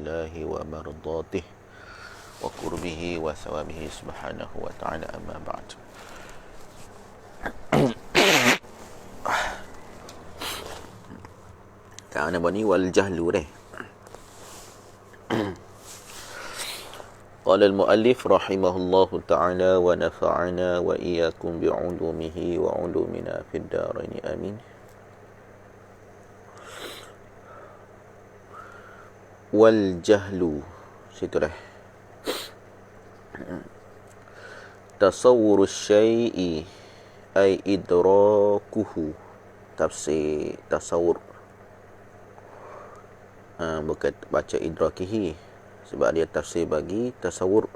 الله ومرضاته وقربه وثوابه سبحانه وتعالى أما بعد. Kat mana ni wal jahlu deh. Qala al-muallif rahimahullahu ta'ala wa nafa'ana wa iyyakum bi'ulumihi wa 'ulumina fid dharain amin. Wal jahlu situ dah. Tasawwur syai'i ay idrakuhu. Tafsir tasawwur, bukan baca idrakihi, sebab dia tafsir bagi tasawwur.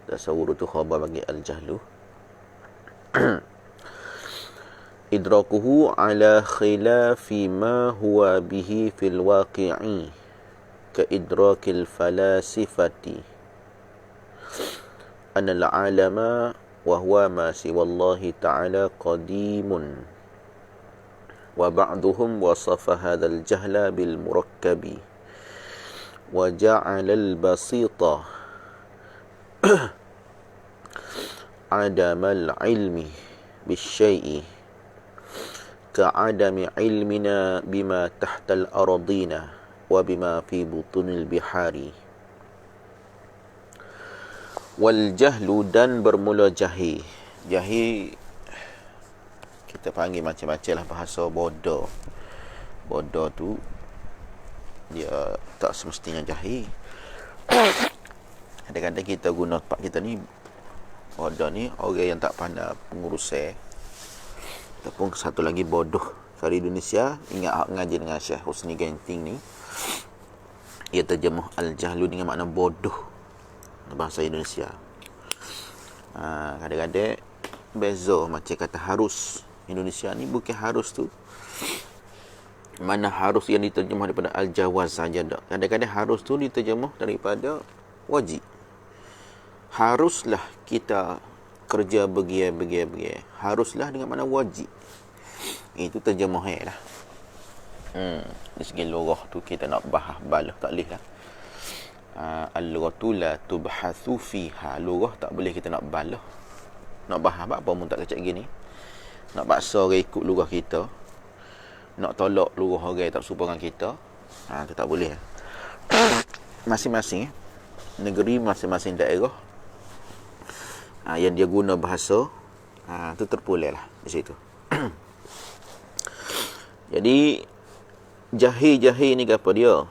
Tasawwur itu khabar bagi al-jahlu. Idrakuhu ala khilafi ma huwa bihi fil waqi'i ka idrakil falasifati anna al-alama wa huwa ma siwallahi ta'ala qadimun wa ba'duhum wasafa hadzal jahla bil murakkabi wa ja'ala al basita adam al ilmi bis syai'i ka'adami ilmina bima tahta al ardina wa bima fi butunil bihari. Wal jahlu, dan bermula jahil. Jahil kita panggil macam-macam lah bahasa bodoh. Bodoh tu dia tak semestinya jahil. Kadang-kadang kita guna tempat kita ni, bodoh ni orang yang tak pandai pengurusan. Ataupun satu lagi bodoh. Kalau Indonesia, ingat hak ngaji dengan Syekh Husni Genting ni, ia terjemah al-jahlu dengan makna bodoh bahasa Indonesia. Kadang-kadang beza macam kata harus. Indonesia ni bukan harus tu mana harus yang diterjemah daripada al-jawaz saja tak. Kadang-kadang harus tu diterjemah daripada wajib. Haruslah kita kerja begini. Haruslah dengan makna wajib. Itu terjemah lah. Dari segi lughah tu kita nak bahas balah tak boleh lah. Al-lughatu la tubhathu fiha. Lughah tak boleh kita nak balah. Nak bahas apa pun tak kecek gini. Nak paksa orang ikut lughah kita. Nak tolak lughah orang tak serupa dengan kita. Itu tak boleh. Masing-masing negeri, masing-masing daerah yang dia guna bahasa, tu terpulang lah di situ. Jadi jahil ni apa dia?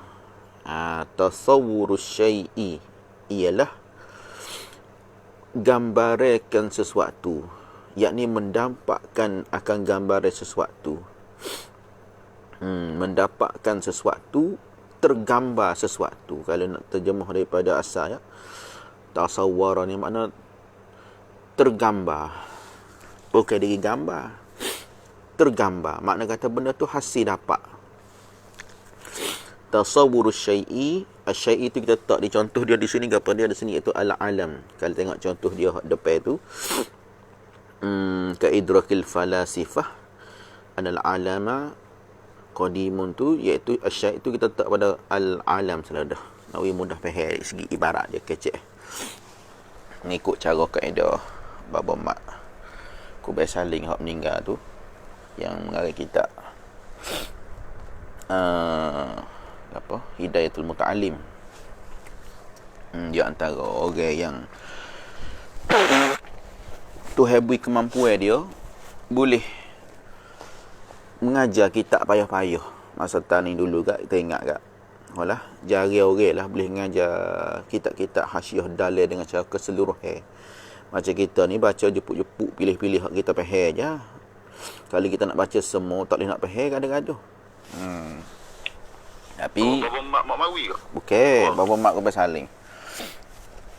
Tasawwurus syai'i ialah gambarkan sesuatu, yakni mendampakkan akan gambaran sesuatu. Mendapatkan sesuatu, tergambar sesuatu. Kalau nak terjemah daripada asal ya, tasawwara ni makna tergambar, bukan dari gambar. Tergambar, makna kata benda tu hasil dapat. Tasawwurus syai'i, asy-syai' itu kita tak di contoh dia di sini, apa dia di sini iaitu al-alam. Kalau tengok contoh dia depan tu, ka idrakil falasifah anal alama qadimun tu, iaitu asy-syai' itu kita tak pada al-alam seladah. Nak mudah faham dari segi ibarat dia kecek. Mengikut cara kaedah Baba Mat Kubai Saling hak meninggal tu, yang mengarang kitab Hidayatul Muta'alim. Dia antara orang yang tu habis kemampuan dia boleh mengajar kitab payah-payah. Masa tani dulu kat, kita ingat kat, walah jari orang lah boleh mengajar kitab-kitab hasyiah dalil dengan cara keseluruhan. Macam kita ni baca jepuk-jepuk, pilih-pilih hak kita faham je. Kalau kita nak baca semua, tak boleh nak faham kadang-kadang. Tapi Baba Mat Mawi ke? bukan, Baba Mat Kubai Saling.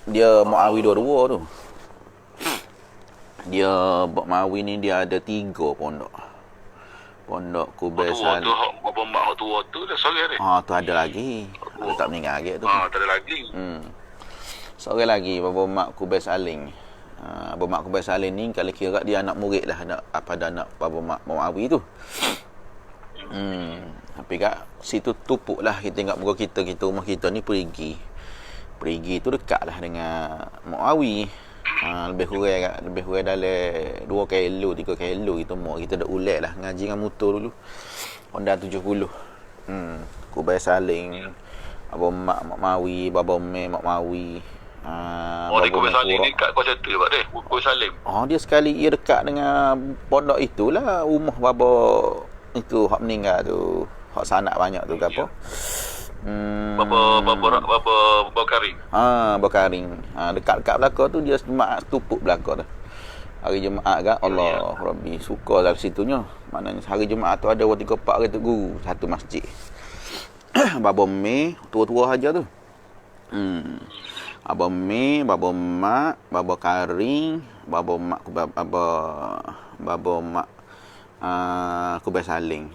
Dia Muawi dua-dua tu. Dia Mawi ni dia ada 3 pondok. Pondok Kubai Saling. Baba Mat tua tu dah sore ni. Tu ada lagi. Dia tak meninggal lagi tu. Tak ada lagi. Sore lagi Baba Mat Kubai Saling. Baba Mat Kubai Saling ni kalau kira dia anak murid lah pada anak Baba Mat Muawi tu. Tapi kat situ tupuk lah kita tengok muka kita rumah kita ni Perigi tu dekat lah dengan Muawi. Lebih kurang dalam 2 kilo 3 kilo kita kita dah ulek lah ngaji dengan motor dulu Honda 70. Kubai Saling, Abang Mak Mawi, Baba Mek Mak Mawi. Ni Kubai Salim ni kat kawasan tu pak deh. Kubai Salim. Dia sekali ia dekat dengan pondok itulah rumah baba itu hak meninggal tu. Hak sanak banyak tu ke apa? Baba Karing. Bakaring. Dekat-dekat belakang tu dia Jumaat tupuk belakang tu. Hari Jumaat kan Allah Rabbi suka dalam situnya. Maknanya hari Jumaat tu ada 3 4 hari tu guru satu masjid. Baba Mei tua-tua aja tu. Baba Mei, Baba Mak, Baba Karing, Baba Mak Baba Mak Kubai Saling.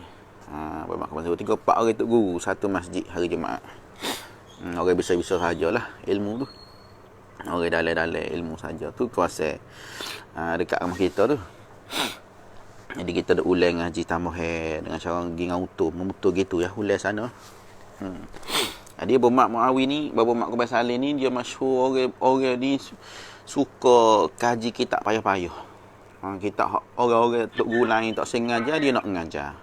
Baba Mak Kubai Saling 3 4 hari tu guru satu masjid hari Jumaat. Orang bisa-bisa sajalah ilmu tu. Orang dalam ilmu saja tu kuasa dekat rumah kita tu. Jadi kita dah ulang ngaji tambahan dengan cara pergi dengan memutur gitu ya ulang sana. Dia Bapa Muawi ni, Bapa Mak Kubai Saling ni dia masyhur orang ni suka kaji kitab payah-payah. Kitab orang-orang tok guru lain tak sengaja dia nak mengajar.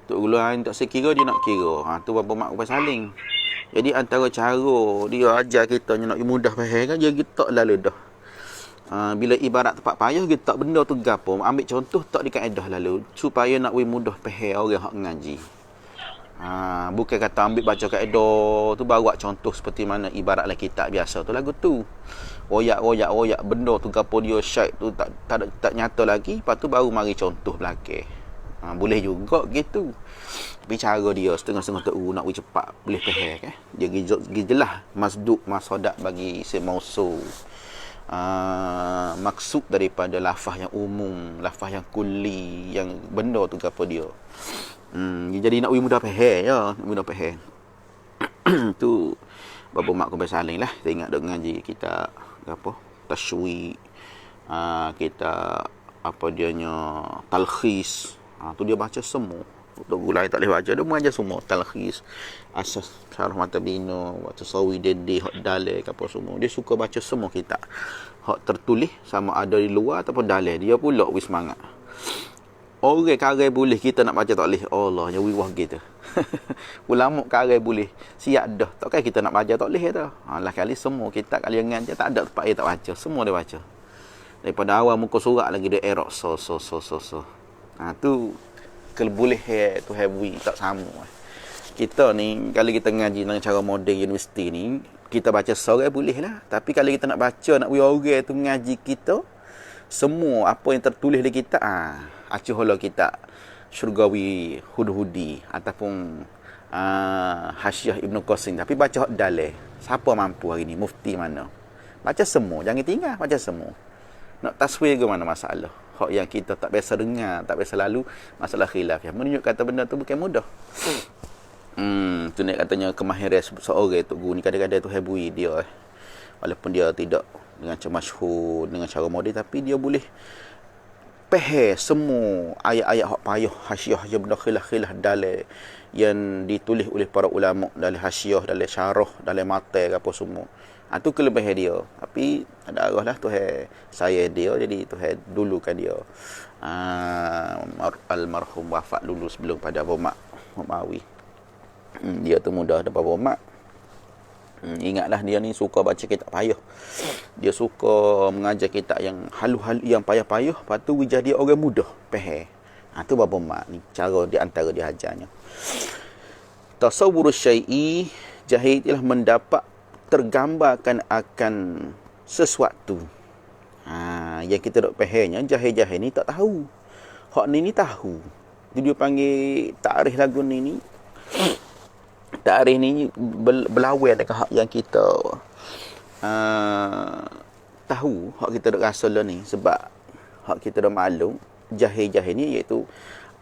Tok guru lain tak sekira dia nak kira. Tu Bapa Mak Kubai Saling. Jadi antara cara dia ajar kita nak mudah faham kan dia kita lalu dah. Bila ibarat tempat payah kita tak benda tu gapo, ambil contoh tak di kaedah lalu supaya nak mudah faham orang hak ngaji. Bukan kata ambil baca kaedah tu baru buat contoh seperti mana ibaratlah kitab biasa tu lagu tu. Royak benda tu gapo dia syaik tu tak nyata lagi, lepas tu baru mari contoh belakang. Boleh juga gitu. Bicara dia setengah-setengah tu nak cepat boleh faham kan. Dia jelas masduk masadak bagi semausul. Maksud daripada lafaz yang umum, lafaz yang kulli, yang benda tu gapo dia. Jadi nak mudah faham ya, mudah faham. Tu Bapa Mak Kubai Saling lah. Kita ingat dok ngaji kita apa? Tashwi. Kita apa dianya talkhis. Tu dia baca semua. Tok gulai tak boleh baca, dia mengajar semua talkhis, asas syarah matabino, waktu sawi dede hak dalil apa semua. Dia suka baca semua kitab. Hak tertulis sama ada di luar ataupun dalil. Dia pula wis semangat. Orang karai boleh kita nak baca tak boleh. Allah ya wiwah gitu. Ulama karai boleh. Siap dah. Takkan kita nak baca tak boleh dah. Lah kali semua kitab kali yang ngajar tak ada tempat dia tak baca. Semua dia baca. Daripada awal muka surat lagi dia erok so. Tu kalau boleh tu heavy tak sama. Kita ni kalau kita ngaji dengan cara moden universiti ni, kita baca seorang boleh lah. Tapi kalau kita nak baca nak orang tu ngaji kita, semua apa yang tertulis di kitab acuhlah kitab Syurgawi Hudhudi ataupun Hasyiah Ibnu Qasim, tapi baca hak dalil. Siapa mampu hari ni? Mufti mana? Baca semua, jangan tinggal, baca semua. Nak taswir ke mana masalah? Hak yang kita tak biasa dengar, tak biasa lalu, masalah khilaf yang menunjuk kata benda tu bukan mudah. Tu nak katanya kemahiran seorang tu guru ni kadang-kadang tu hebui dia. Walaupun dia tidak dengan cara masyhur, dengan cara moden, tapi dia boleh faham semua ayat-ayat hak payah hasyiah yang benda khilaf dalil yang ditulis oleh para ulama dalam hasyiah, dalam syarah, dalam matan apa semua. Tu kelebihan dia. Tapi ada arah lah Tuhan saya dia, jadi Tuhan dulukan dia. Almarhum wafat dulu sebelum pada Bapa Mak Mawi. Dia tu mudah ada Bapa Mak. Ingatlah dia ni suka baca kitab payah. Dia suka mengajar kitab yang halu-halu, yang payah-payah, lepas tu jadi orang mudah faham. Tu Bapa Mak ni cara di antara dia ajarnya. Tasawwurus syai'i, jahil ialah mendapat tergambarkan akan sesuatu. Yang kita dok fahamnya jahil-jahil ni tak tahu. Hak ni tahu. Dia panggil takrif lagu ni. Takrif ni berlawan dengan hak yang kita tahu, hak kita dok rasa lah ni, sebab hak kita dok maklum jahil-jahil ni iaitu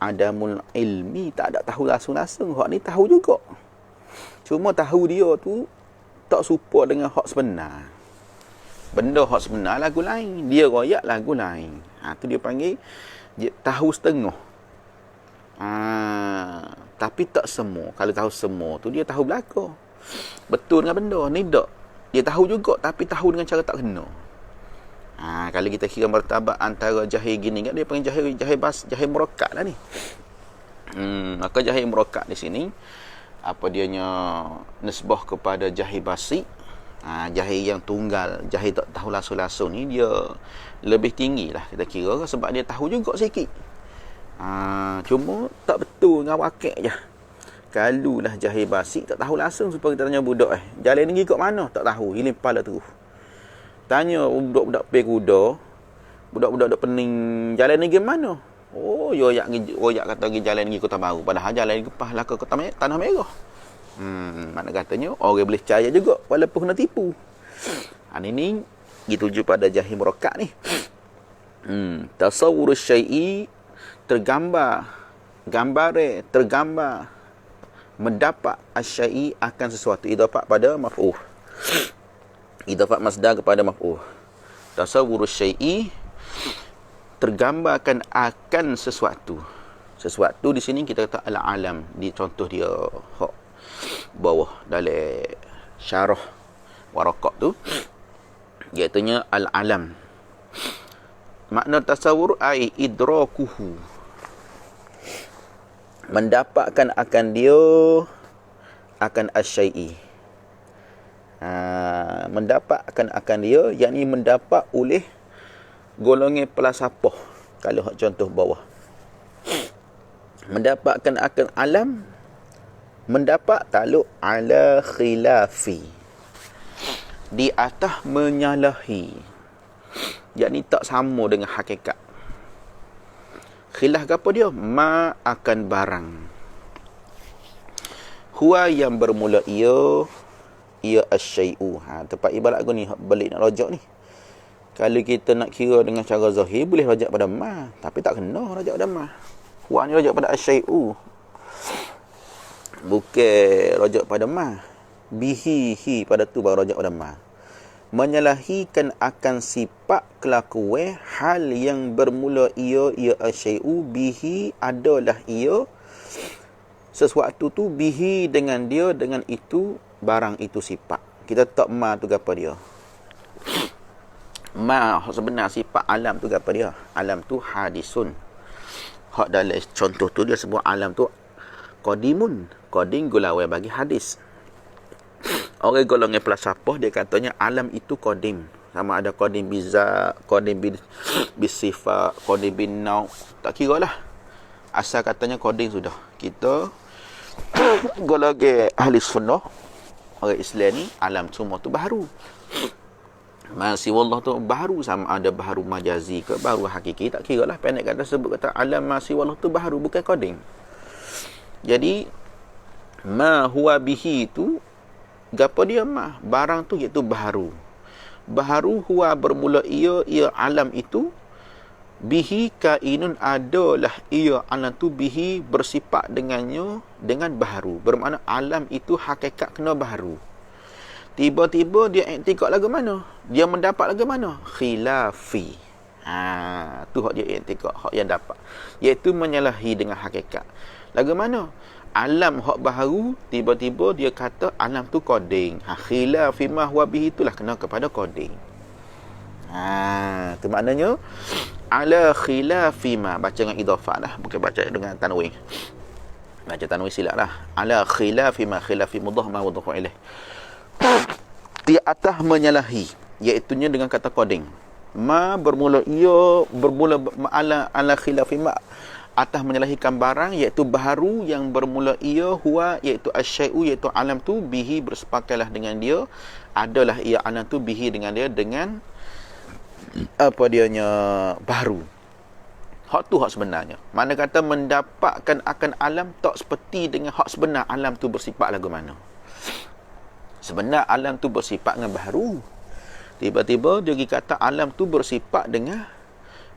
adamul ilmi, tak ada tahu langsung-langsung. Hak ni tahu juga. Cuma tahu dia tu tak serupa dengan hak sebenar. Benda hak sebenar lagu lain, dia royak lagu lain. Tu dia panggil dia tahu setengah. Tapi tak semua. Kalau tahu semua tu dia tahu belaka. Betul dengan benda. Ni tak. Dia tahu juga tapi tahu dengan cara tak kena. Kalau kita kira martabat antara jahil gini kan, dia panggil jahil murakkab lah ni. Maka jahil murakkab di sini apa dianya nisbah kepada jahil basi. Jahil yang tunggal, jahil tak tahu langsung-langsung ni dia lebih tinggi lah kita kira, sebab dia tahu juga sikit. Cuma tak betul dengan wakil je. Kalau lah jahil basi tak tahu langsung, supaya kita tanya budak jalan ni ikut mana, tak tahu, hilang kepala terus. Tanya budak-budak pergi kuda, budak-budak duk pening jalan ni mana? Oh, royak kata pergi jalan ni Kota Baru, padahal jalan ni kepah lah ke Tanah Merah. Mana katanya orang boleh percaya juga walaupun kena tipu. Ini dituju pada jahil murakkab ni. Tasawwur syai'i, tergambar mendapat asyai akan sesuatu, idafat pada maf'ul, idafat masdar kepada maf'ul. Tasawwur syai'i, tergambarkan akan sesuatu. Sesuatu di sini kita kata al-alam, di contoh dia hak bawah dalam syarah waraqah tu, iaitu al-alam. Makna tasawur ai idrakuhu, mendapatkan akan dia akan asyai. Mendapatkan akan dia, yakni mendapat oleh golongan pelasapah. Kalau hak contoh bawah, mendapatkan akan alam, mendapat taluk ala khilafi, di atas menyalahi, yakni tak sama dengan hakikat. Khilaf apa dia? Ma akan barang. Huwa yang bermula ia asyai'u. Tempat ibarat aku ni balik nak rajak ni. Kalau kita nak kira dengan cara zahir, boleh rajak pada ma, tapi tak kena rajak pada ma. Huwa ni rajak pada asyai'u, bukan rajak pada ma. Bihi pada tu baru rajak pada ma. Menyalahikan akan sifat kelakuan hal yang bermula ia asyai'u, bihi adalah ia sesuatu tu, bihi dengan dia, dengan itu barang itu sifat. Kita tak ma tu apa dia? Ma sebenar sifat alam tu apa dia? Alam tu hadisun. Hak dalam contoh tu dia sebut alam tu qadimun. Qadim gulawai bagi hadis. Orang golongan falsafah dia katanya alam itu qadim. Sama ada qadim biza, qadim bisifat, qadim bin nau, tak kira lah. Asal katanya qadim sudah. Kita golongan ahli sunnah, orang Islam ni, alam semua tu baharu. Masih wallah tu baharu, sama ada baharu majazi ke baharu hakiki, tak kira lah. Pendek kata sebut kata alam masih wallah tu baharu, bukan qadim. Jadi ma huwa bihi tu gapo dia mah? Barang tu iaitu baharu. Baharu huwa bermula ia alam itu, bihi kainun adalah ia alam tu, bihi bersifat dengannya, dengan baharu. Bermakna alam itu hakikat kena baharu. Tiba-tiba dia iktikad lagu mana? Dia mendapat lagu mana? Khilafi. Tu hak dia iktikad, hak yang dapat, iaitu menyalahi dengan hakikat. Lagu mana? Alam hak baharu, tiba-tiba dia kata alam tu qadim. Khilafi ma huwa bihi, itulah kena kepada qadim. Itu maknanya ala khilafi ma, baca dengan idhafah lah, bukan baca dengan tanwin. Baca tanwin silap lah. Ala khilafi ma, khilafi mudhaf ma mudhaf ilaih, di atas menyalahi, iaitu dengan kata qadim. Ma bermula ia, bermula ala khilafi ma, atas menyalahikan barang, iaitu baharu yang bermula ia, huwa iaitu asyai'u, iaitu alam tu, bihi bersepakatlah dengan dia, adalah ia alam tu, bihi dengan dia, dengan apa dianya baharu. Hak tu hak sebenarnya. Mana kata mendapatkan akan alam, tak seperti dengan hak sebenar alam tu bersifat lagu mana. Sebenar alam tu bersifat dengan baharu, tiba-tiba dia kata alam tu bersifat dengan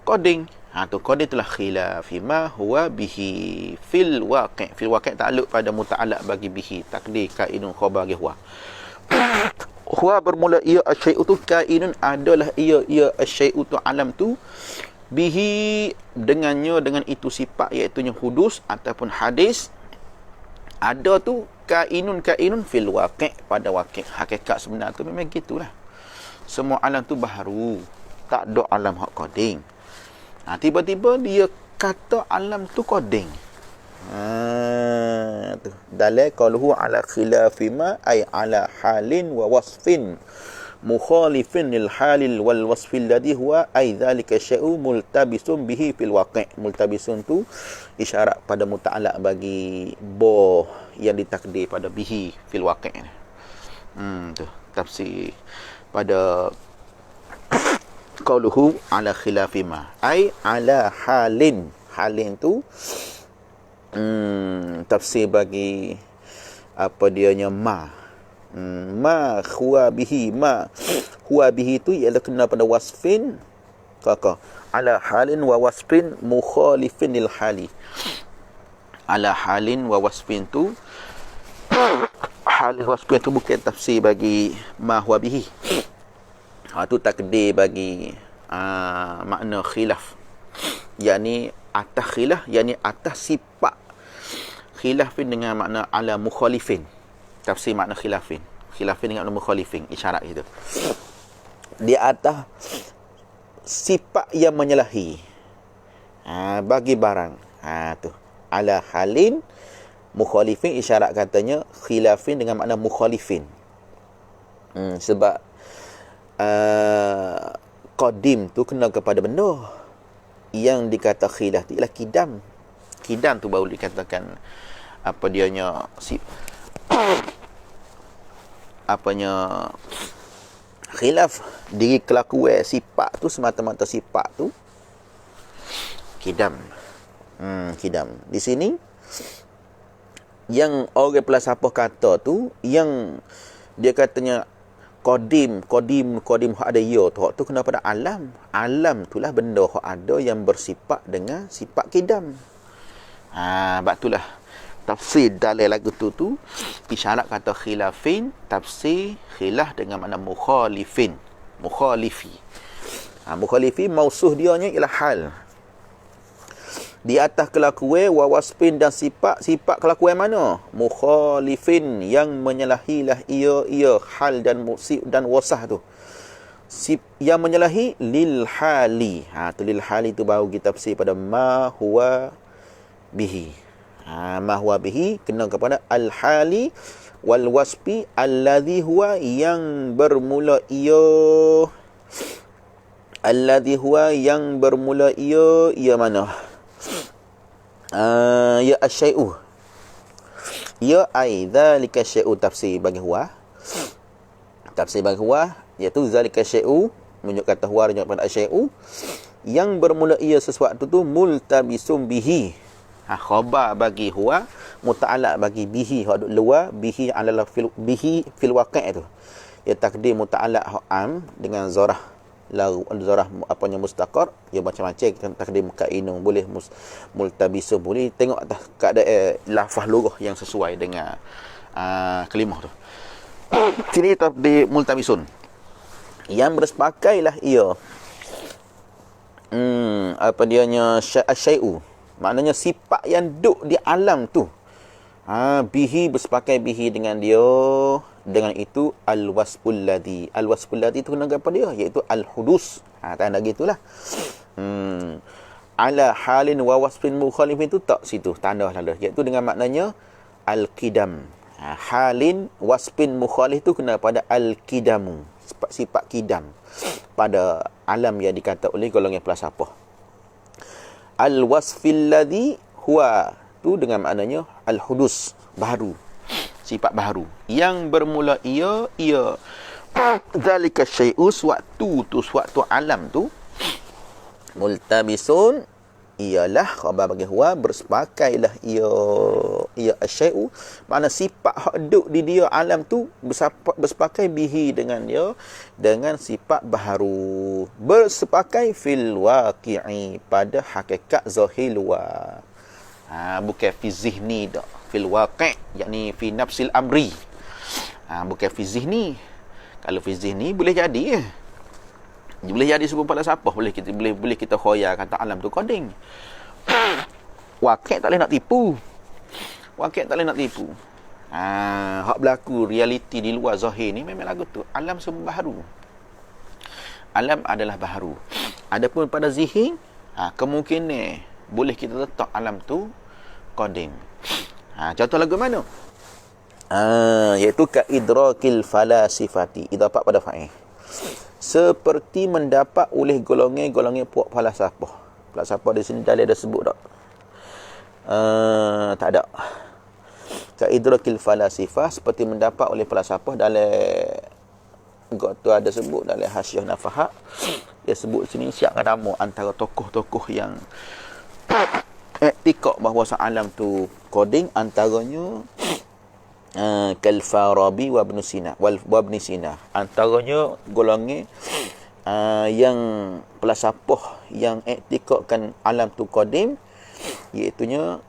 qadim. Tu qadim itulah khilafi ma huwa bihi fil waqi'. Fil waqi' takluk pada muta'allaq bagi bihi, takdir kainun khabar bagi huwa. Huwa bermula ia asyai'u tu, kainun adalah ia asyai'u tu, alam tu, bihi dengannya, dengan itu sifat iaitu hudus ataupun hadis, ada tu kainun fil waqi', pada waqi'. Hakikat sebenar tu memang gitulah. Semua alam tu baharu, tak ada alam hak qadim. Tiba-tiba dia kata alam tu qadim. Tu dalil qaluhu ala khilafi ma ay ala halin wa wasfin mukhalifin lil halil wal wasfil ladhi huwa ay dhalika syai'u multabisun bihi fil waqi'. Multabisun tu isyarat pada muta'alaq bagi bo yang ditakdir pada bihi fil waqi'. Tu tafsir pada qauluhu ala khilafi ma ay ala halin. Halin tu tafsir bagi apa dianya ma huwa bihi. Ma huwa bihi tu ialah kena pada wasfin ala halin wa wasfin mukhalifin lil hali. Ala halin wa wasfin tu halin wasfin tu bukan tafsir bagi ma huwa bihi. Tu takdir bagi makna khilaf, yakni atas khilaf, yakni atas sifat khilafin dengan makna ala mukhalifin. Tafsir makna khilafin dengan makna mukhalifin, isyarat itu di atas sifat yang menyalahi bagi barang. Tu ala halin mukhalifin, isyarat katanya khilafin dengan makna mukhalifin. Sebab qadim tu kena kepada benda yang dikata khilaf tu ialah kidam. Kidam tu baru dikatakan apa dianya apanya khilaf. Diri kelakuan sifat tu, semata-mata sifat tu kidam. Kidam di sini yang orang falsafah kata tu, yang dia katanya qadim hak ada ya tu kena pada alam. Alam itulah benda hak ada yang bersifat dengan sifat kidam. Sebab itulah tafsir dalil lagu tu isyarat kata khilafin, tafsir khilaf dengan makna mukhalifin. Mukhalifi mausuh dianya ialah hal di atas kelakuan wa wasfin dan sifat kelakuan mana? Mukhalifin, yang menyalahilah ia hal dan musib dan wasah tu. Yang menyalahi lil hali. Tu lil hali tu baru kita tafsir pada ma huwa bihi. Ma huwa bihi kena kepada al hali wal wasfi alladhi huwa, yang bermula ia. Alladhi huwa, yang bermula ia mana? Ya asyai'u, ya ai dzalika syai'u. Tafsir bagi huwa iaitu zalika syai'u, menunjuk kata huwa menunjuk pada asyai'u, yang bermula ia sesuatu tu multabisum bihi. Khabar bagi huwa, muta'alaq bagi bihi, hak duk luar, bihi ala bihi fil waqi' tu. Ya takdir muta'alaq hak am dengan zarah apanya mustaqar, ya macam-macam. Kita takdir kainun boleh, multabisu boleh, tengok atas keadaan lafaz lughah yang sesuai dengan kalimah tu. Sini takdir multabisun, yang berpakailah ia apa dianya syai'u, maknanya sifat yang duk di alam tu. Bihi, bersepakai bihi dengan dia, dengan itu al-wasful ladhi. Al-wasful ladhi tu kena apa dia? Iaitu al-hudus. Tanda gitulah. Ala halin wa wasfin mukhalifin tu tak situ. Tanda lah. Iaitu dengan maknanya al-qidam. Halin, wasfin mukhalif tu kena pada al-qidamu. Sifat kidam pada alam yang dikata oleh golongan falsafah. Al-wasfil ladhi huwa tu dengan maknanya al-hudus, baharu, sifat baharu, yang bermula ia zalika syai'u, suatu alam tu multabisun, ialah khabar bagi huwa, bersepakailah ia asyai'u, makna sifat hak duk di dia alam tu bersepakai bihi dengan dia, dengan sifat baharu, bersepakai fil waqi'i, pada hakikat zahir luar. Bukan fi zihni dak, fil waqi', yakni fi nafsil amri. Bukan fi zihni. Kalau fi zihni boleh jadi Boleh jadi sebab falsafah, boleh kita khoyal kata alam tu qadim. Wakil tak boleh nak tipu. Hak berlaku realiti di luar zahir ni memang lagu tu alam semua baharu. Alam adalah baharu. Adapun pada zihir, kemungkinan boleh kita letak alam tu qadim. Contoh lagu mana? Iaitu ka idrakil falasifati. Idafat pada fa'il. Seperti mendapat oleh golongan-golongan puak falsafah. Falsafah di sini dalil ada sebut tak? Tak ada. Ka idrakil falasifah, seperti mendapat oleh falsafah. Dalam tu ada sebut dalam Hasyiah Nafahat, dia sebut sini siapkan nama antara tokoh-tokoh yang iktikad bahawa alam tu qadim, antaranya Kal-Farabi wa Ibn Sina. Antaranya golongan yang falsafah yang iktikadkan alam tu qadim, iaitunya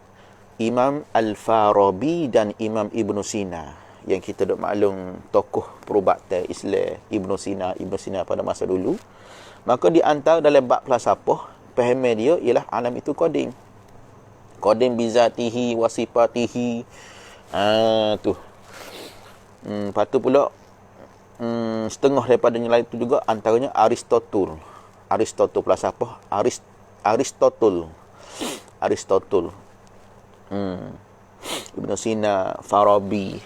Imam Al-Farabi dan Imam Ibn Sina, yang kita dah maklum tokoh perubatan Islam Ibn Sina pada masa dulu. Maka di antara dalam bab falsafah, fahaman dia ialah alam itu qadim bizatihi wa sifatihi. Tu. Lepas tu pula setengah daripada yang lain tu juga, antaranya Aristotle falsafah Aristotle. Ibn Sina, Farabi.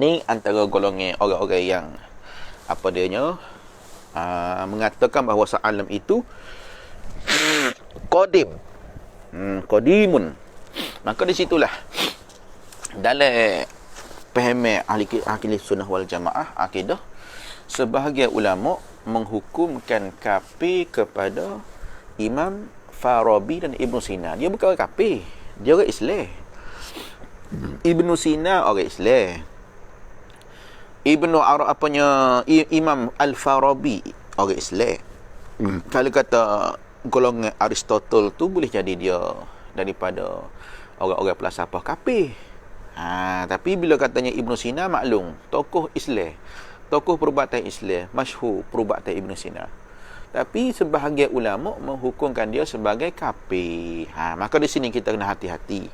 Ni antara golongan orang-orang yang apa dianya mengatakan bahawa alam itu qadimun. Maka di situlah dalam fahaman ahli sunnah wal jamaah akidah, sebahagian ulama menghukumkan kafir kepada Imam Farabi dan Ibn Sina. Dia bukan orang kafir, dia orang Islam. Ibn Sina orang Islam. Imam Al-Farabi orang Islam. Kalau kata golongan Aristotle tu, boleh jadi dia daripada orang-orang falsafah kafir. Tapi bila katanya Ibn Sina, maklum tokoh Islam, tokoh perubatan Islam, masyhur perubatan Ibn Sina. Tapi sebahagian ulama menghukumkan dia sebagai kafir. Maka di sini kita kena hati-hati.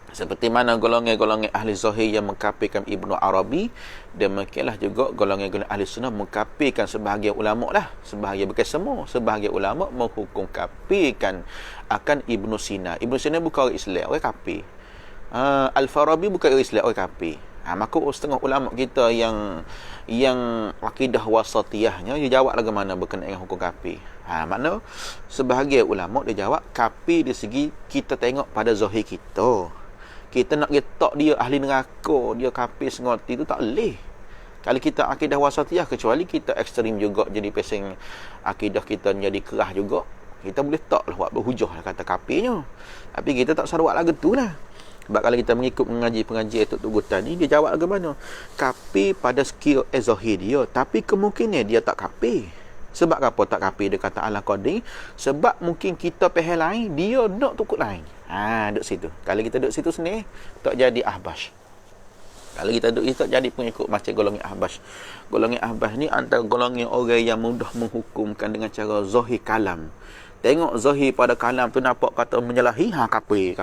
Seperti mana golongan-golongan ahli zahir yang mengkafirkan Ibnu Arabi, demikianlah juga golongan-golongan ahli sunnah mengkafirkan sebahagian ulama lah. Sebahagian, bukan semua. Sebahagian ulama menghukum kafirkan akan Ibnu Sina. Ibnu Sina bukan orang Islam, orang kafir. Al-Farabi bukan orang Islam, orang kafir. Maka setengah ulama kita yang akidah wasatiyahnya, dia jawab lagi mana berkenaan dengan hukum kafir. Makna sebahagian ulama dia jawab kafir di segi kita tengok pada zahir kita. Kita nak letak dia ahli neraka, dia kafir sengoti, itu tak boleh. Kalau kita akidah wasatiyah, kecuali kita ekstrim juga, jadi pesing akidah kita jadi kerah juga, kita boleh tak lah buat berhujah lah kata kafirnya. Tapi kita tak sarawak lagu tu lah. Sebab kalau kita mengikut pengaji Tok Tugutan ni, dia jawab bagaimana? Kafir pada skill zahir dia, tapi kemungkinan dia tak kafir. Sebab apa tak kafir? Dia kata ala qadim. Sebab mungkin kita pihak lain, dia nak tukut lain. Duduk situ. Kalau kita duduk situ sendiri, tak jadi ahbash. Kalau kita duduk situ, tak jadi pengikut macam golongan ahbash. Golongan ahbash ni antara golongan orang yang mudah menghukumkan dengan cara zahir kalam. Tengok zahir pada kalam tu nampak kata menyalahi, kafir.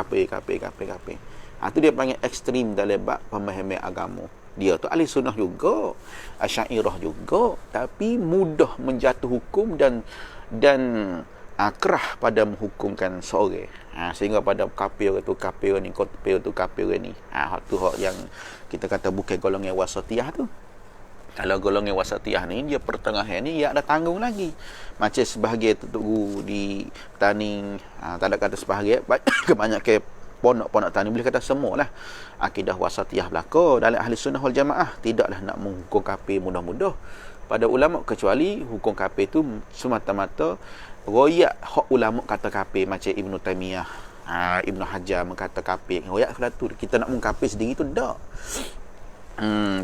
Tu dia panggil ekstrim dalam bab pemahaman agama. Dia tu ahli sunnah juga, Asy'ariyah juga, tapi mudah menjatuh hukum dan kerah pada menghukumkan seorang. Sehingga pada kafir tu kafir ni, kafir tu kafir ni. Hak tu hak yang kita kata bukan golongan wasatiyah tu. Kalau golongan wasatiyah ni, dia pertengahan ni, dia ada tanggung lagi. Macam sebahagian tu di Taning, tak ada kata sebahagian, kebanyakan pondok-pondok tani, boleh kata semualah akidah wasatiyah belaka dalam ahli sunnah wal jamaah. Tidaklah nak menghukum kafir mudah-mudah pada ulama, kecuali hukum kafir tu semata-mata royak hak ulama kata kafir. Macam Ibnu Taimiyah, Ibnu Hajar mengkata kafir, royak tu. Kita nak mengkafir sendiri tu tak.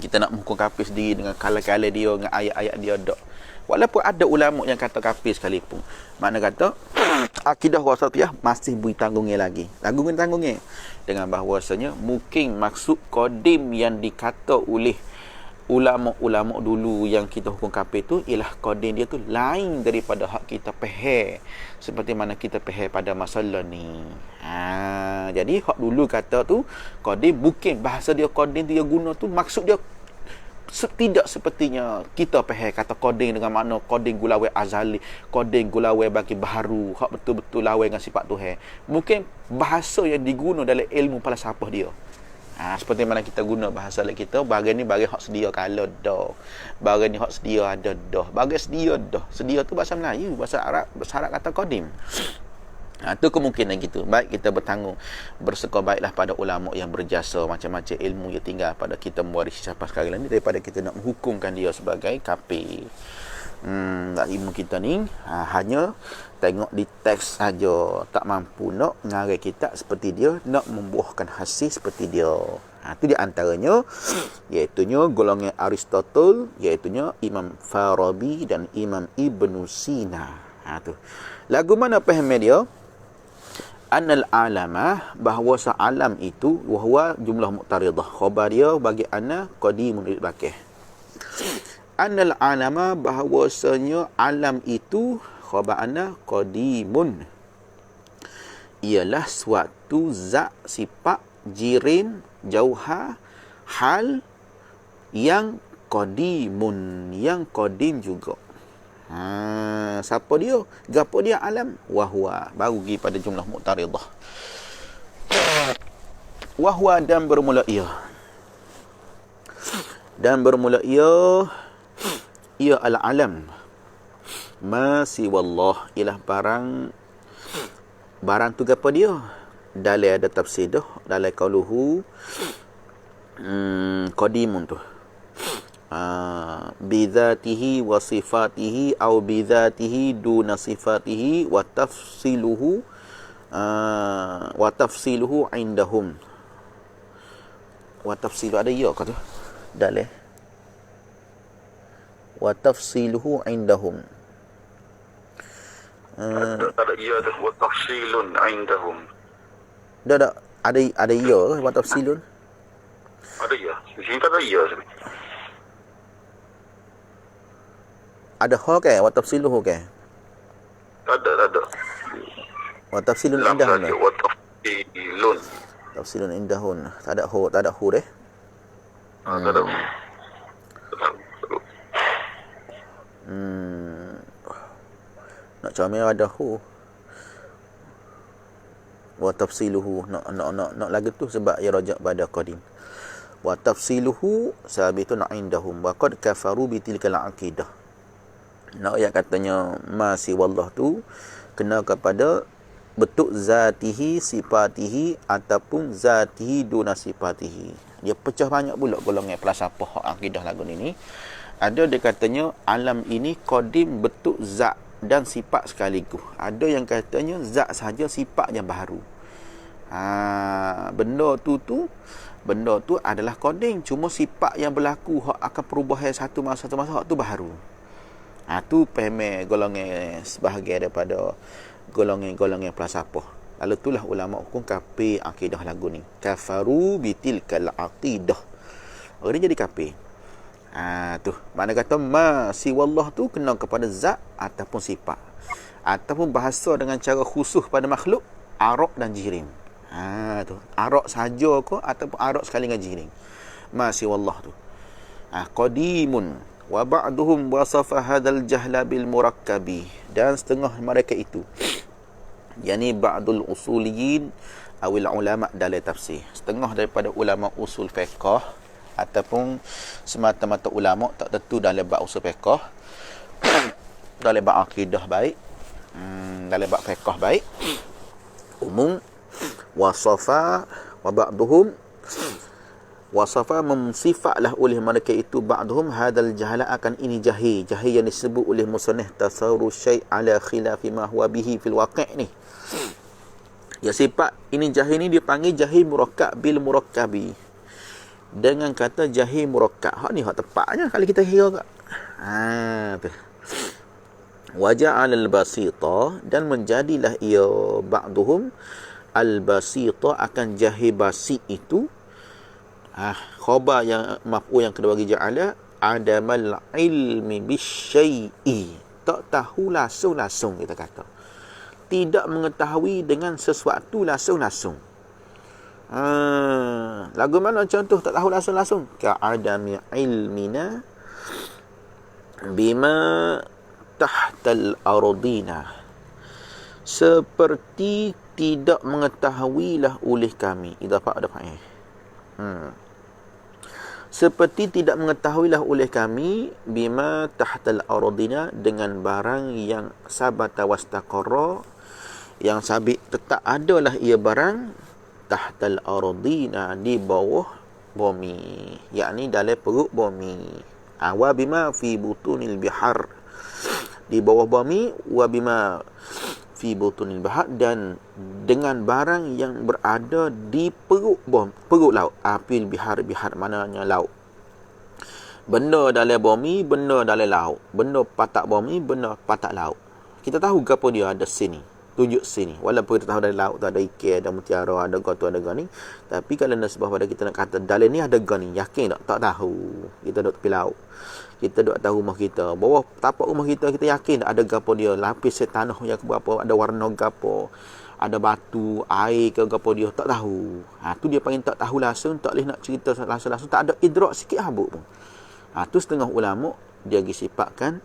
Kita nak menghukum kafir sendiri dengan kala-kala dia, dengan ayat-ayat dia tak. Walaupun ada ulama yang kata kafir sekalipun, makna kata akidah wasatiyah masih beri tanggungnya lagi. Tanggungnya dengan bahawasanya mungkin maksud qadim yang dikata oleh ulama-ulama dulu yang kita hukum kafir tu ialah qadim dia tu lain daripada hak kita faham seperti mana kita faham pada masalah ni. Jadi hak dulu kata tu qadim, bukan bahasa dia qadim tu dia guna tu maksud dia tidak sepertinya kita faham kata qadim dengan makna qadim gulawai azali, qadim gulawai bagi baharu, hak betul-betul lawai dengan sifat Tuhan. Mungkin bahasa yang diguna dalam ilmu falsafah dia. Seperti mana kita guna bahasa lain kita, bahagian ni bahagian hak sedia kalau dah, bahagian ni hak sedia ada dah, bahagian sedia dah. Sedia tu bahasa Melayu, bahasa Arab kata qadim. Itu kemungkinan gitu. Baik kita bertanggung bersekor baiklah pada ulama yang berjasa macam-macam ilmu yang tinggal pada kita mewarisi sampai sekarang ni daripada kita nak menghukumkan dia sebagai kafir. Ilmu kita ni hanya tengok di teks saja, tak mampu nak ngarang kitab seperti dia, nak membuahkan hasil seperti dia. Itu di antaranya iaitunya golongan Aristotle, iaitunya Imam Farabi dan Imam Ibn Sina. Tu. Lagu mana faham dia? Annal alama, bahawa alam itu wahwa jumlah muqtaridah. Khabar dia bagi ana qadimun lil bakih. Annal alama, bahawasanya alam itu khabar ana qadimun, ialah suatu zat, sifat, jirim, jauhar, hal yang qadimun, yang qadim juga. Siapa dia? Gapo dia alam? Wahwa, baru pergi pada jumlah muqtaridah. Wahwa, dan bermula ia. Dan bermula ia al-alam. Ma siwallah, ialah barang tu gapo dia? Dalam ada tafsir dah, dalam qauluhu qadimun tu. Bidzatihi wa sifatihi au bidzatihi duna sifatihi wa tafsiluhu indahum. Wa tafsilu ada ya kata dalih. Wa tafsiluhu indahum. Ada iya ada wa tafsilun indahum. Dah ada ya ke wa tafsilun? Ada iya. Di sini tak ada iya. Ada ha ke wa tafsiluhu ke? Tak ada. Wa tafsilun indahun. Wa tafsilun. Tafsilun indahun. Tak ada hu deh. Tak ada. Nak comel ada hu. Wa tafsiluhu nak lagu tu sebab ia rajak pada qadim. Wa tafsiluhu sabitun indahum wa qad kafaru bi tilkal aqidah. Nak ayat katanya masih wallah tu kena kepada bentuk zatihi, sifatihi ataupun zatihi duna sifatihi. Dia pecah banyak pula golongan falsafah hak akidah lagu ni. Ada dia katanya alam ini qadim, bentuk zat dan sifat sekaligus. Ada yang katanya zat sahaja, sifat yang baru. Benda tu adalah qadim, cuma sifat yang berlaku hak akan perubahan satu masa hak tu baru. Tu pemeh golongan sebahagian daripada golongan falsafah. Lalu itulah ulama hukum kafir akidah lagu ni. Kafaru bitilkal aqidah. Orang ni jadi kafir. Tu makna kata ma siwallah tu kena kepada zat ataupun sifat, ataupun bahasa dengan cara khusus pada makhluk, arak dan jirim. Tu arak saja ke ataupun arak sekali dengan jirim. Ma siwallah tu qadimun. Wa ba'duhum wasafa hadzal jahla bil murakkabi, dan setengah mereka itu yakni ba'dul usuliyin awil ulama dalam tafsir, setengah daripada ulama usul fiqh ataupun semata-mata ulama tak tentu dalam bab usul fiqh, dalam bab akidah baik, dalam bab fiqh baik, umum wasafa wa ba'duhum wasafa memsifatlah oleh mereka itu ba'duhum hadal jahala akan ini jahil yang disebut oleh musannif tasawwur syai' ala khilafi ma huwa bihi fil waqi' ni. Ya sifat ini jahil ni dipanggil jahil murakkab bil murakkabi, dengan kata jahil murakkab. Hak ni hak tepatnya kalau kita kira kat. Tu. Waja'al al-basita, dan menjadilah ia ba'duhum al-basita akan jahil basi itu Khabar yang maf'ul yang kedua bagi ja'ala, adamal ilmi bisyai'i, tak tahu langsung-langsung kita kata. Tidak mengetahui dengan sesuatu langsung-langsung. Lagu mana contoh tak tahu langsung-langsung? Ka'adami ilmina bima tahtal ardina. Seperti tidak mengetahuilah oleh kami. Idafah ada fa'il. Seperti tidak mengetahuilah oleh kami bima tahtal ardina, dengan barang yang sabata wastaqarra, yang sabit tetap adalah ia barang tahtal ardina, di bawah bumi, yakni dalam perut bumi. Wa bima fi butunil bihar, di bawah bumi, wa bima fi butunil bahar, dan dengan barang yang berada di perut laut. Apil bihar, bihar maknanya laut. Benda dalam bumi, benda dalam laut. Benda patak bumi, benda patak laut. Kita tahu ke apa dia ada sini, tunjuk sini. Walaupun kita tahu dalam laut tu ada ikan, ada mutiara, ada gotu, ada gani. Tapi kalau nasbah pada kita nak kata dalam ni ada gani, yakin tak? Tak tahu. Kita duduk tepi laut, kita duduk tahu rumah kita, bawah tapak rumah kita, kita yakin ada gapo dia, lapis tanah yang berapa, ada warna gapo, ada batu, air ke gapo dia, tak tahu. Tu dia panggil tak tahu langsung, tak boleh nak cerita langsung-langsung, tak ada idrak sikit habuk pun. Tu setengah ulama dia sifatkan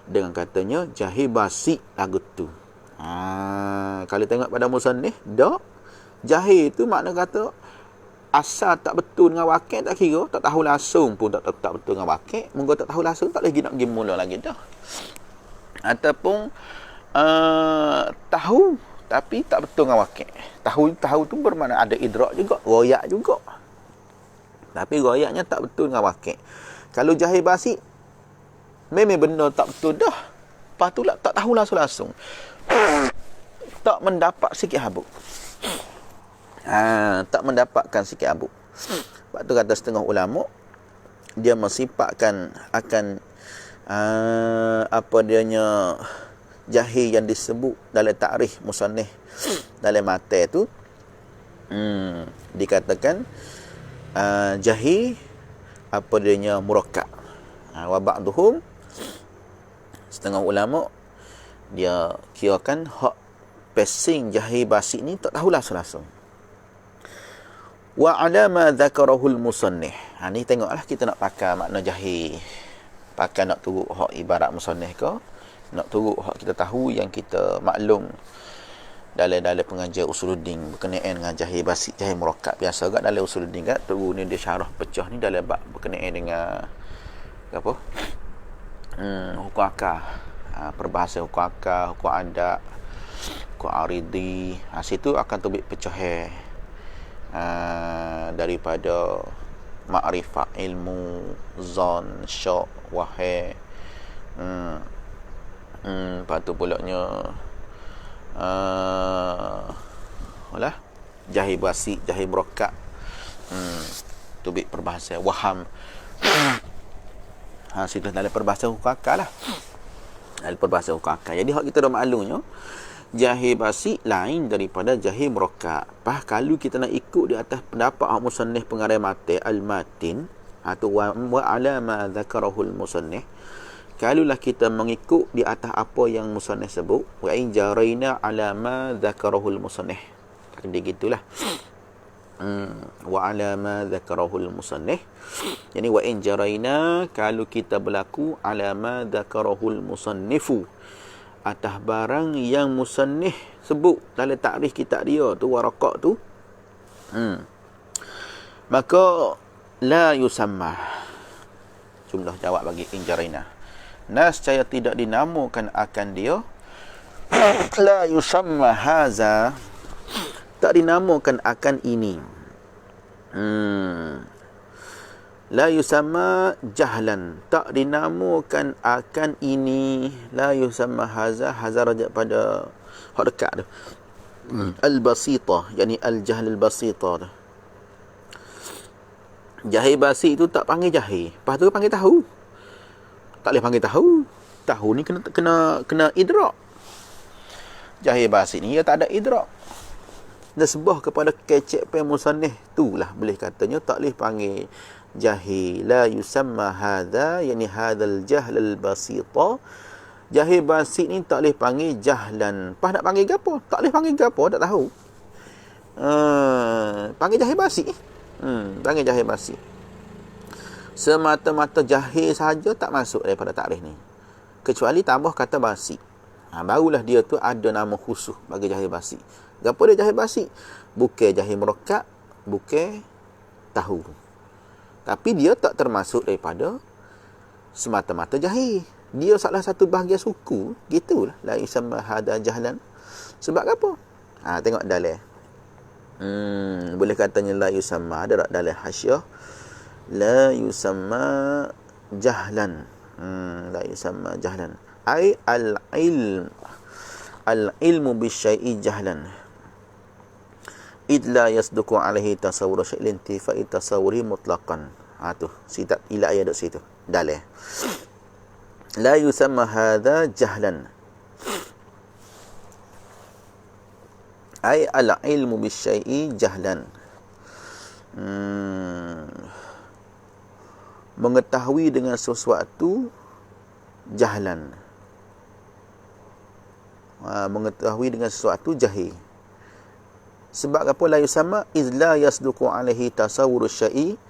dengan katanya jahil basi lagu tu. Kalau tengok pada musannif, dak jahil tu makna kata asal tak betul dengan wakil, tak kira, tak tahu langsung pun tak betul dengan wakil. Mungkin tak tahu langsung, tak lagi nak pergi mula lagi dah. Ataupun tahu tapi tak betul dengan wakil. Tahu tu bermakna ada idrak juga, royak juga, tapi royaknya tak betul dengan wakil. Kalau jahil basi, memang benda tak betul dah, lepas tu lah tak tahu langsung-langsung, tak mendapat sikit habuk. Tak mendapatkan sikit habuk. Sebab tu kata setengah ulama, dia mensifatkan akan apa dianya jahil yang disebut dalam takrif musannif dalam matan tu, dikatakan jahil apa dianya murakkab. Wa ba'duhum, setengah ulama dia kirakan hak passing jahil basi ni tak tahu langsung-langsung. Wa ala ma dzakarahul musannif. Ni tengoklah kita nak pakai makna jahil, pakai nak turut hak ibarat musannif ke, nak turut hak kita tahu yang kita maklum dalam pengajian usuluddin berkenaan dengan jahil basi, jahil murakkab biasa kat dalam usuluddin kat turut ni dia syarah pecah ni dalam bab berkenaan dengan apa? Hukum akal. Perbahasan hukum akal, hukum adat, hukum aridi. Situ akan terbit pecah daripada makrifat, ilmu, zon, syak, wahai. Lepas tu pulaknya jahil basi, jahil murakkab, tubik perbahasan waham. Situ dalam perbahasan hukum akal lah, dalam perbahasan hukum akal. Jadi hak kita dah maklumnya jahil basi lain daripada jahil murakkab. Kalau kita nak ikut di atas pendapat musannif pengarang matan al-matin atau wa ala ma dzakarahul musannif, kalaulah kita mengikut di atas apa yang musannif sebut, wa in jaraina ala ma dzakarahul musannif, dia gitulah. Wa ala ma dzakarahul musannif, yani wa in jaraina, kalau kita berlaku ala ma dzakarahul musannifu, atas barang yang musannif sebut dalam takrif kitab dia tu, waraqah tu, maka la yusamma, jumlah jawab bagi in jaraina, nascaya tidak dinamakan akan dia, la yusamma haza, tak dinamakan akan ini, la yusamma jahlan, tak dinamakan akan ini, la yusamma haza, haza rajak pada hak dekat tu, al-basita, yani al-jahl al-basita tu. Jahil basi tu tak panggil jahil, lepas tu panggil tahu. Tak boleh panggil tahu. Tahu ni kena idrak. Jahil basi ni dia tak ada idrak. Nisbah kepada kecek pai musannif itulah boleh katanya tak boleh panggil jahil. La yusamma hadha, yani hadzal jahl al basita. Jahil basit ni tak boleh panggil jahlan. Pas nak panggil gapo? Tak boleh panggil gapo, tak tahu. Panggil jahil basit. Panggil jahil basit. Semata-mata jahil saja tak masuk daripada takrif ni. Kecuali tambah kata basit. Barulah dia tu ada nama khusus bagi jahil basit. Gapo dia jahil basit? Bukan jahil murakkab, bukan tahu. Tapi dia tak termasuk daripada semata-mata jahil. Dia salah satu bahagian suku, gitulah. La yusamma hadha jahlan. Sebab apa? Tengok dalil. Boleh katanya la yusamma, ada tak dalil hasyiah? La yusamma jahlan. La yusamma jahlan. Ai al-ilmu bisyai'i jahlan. Id la yasduku alaihi tasawwur syai'in intifa'i tasawwuri mutlaqan. Tu sitat ila ayat dok situ. Dalil. La yusamma hadha jahlan. Ai al-ilmu bisyai'i jahlan. Mengetahui dengan sesuatu jahlan. Mengetahui dengan sesuatu jahil. Sebab apa la yusamma izla yasduqu alaihi tasawwur syai',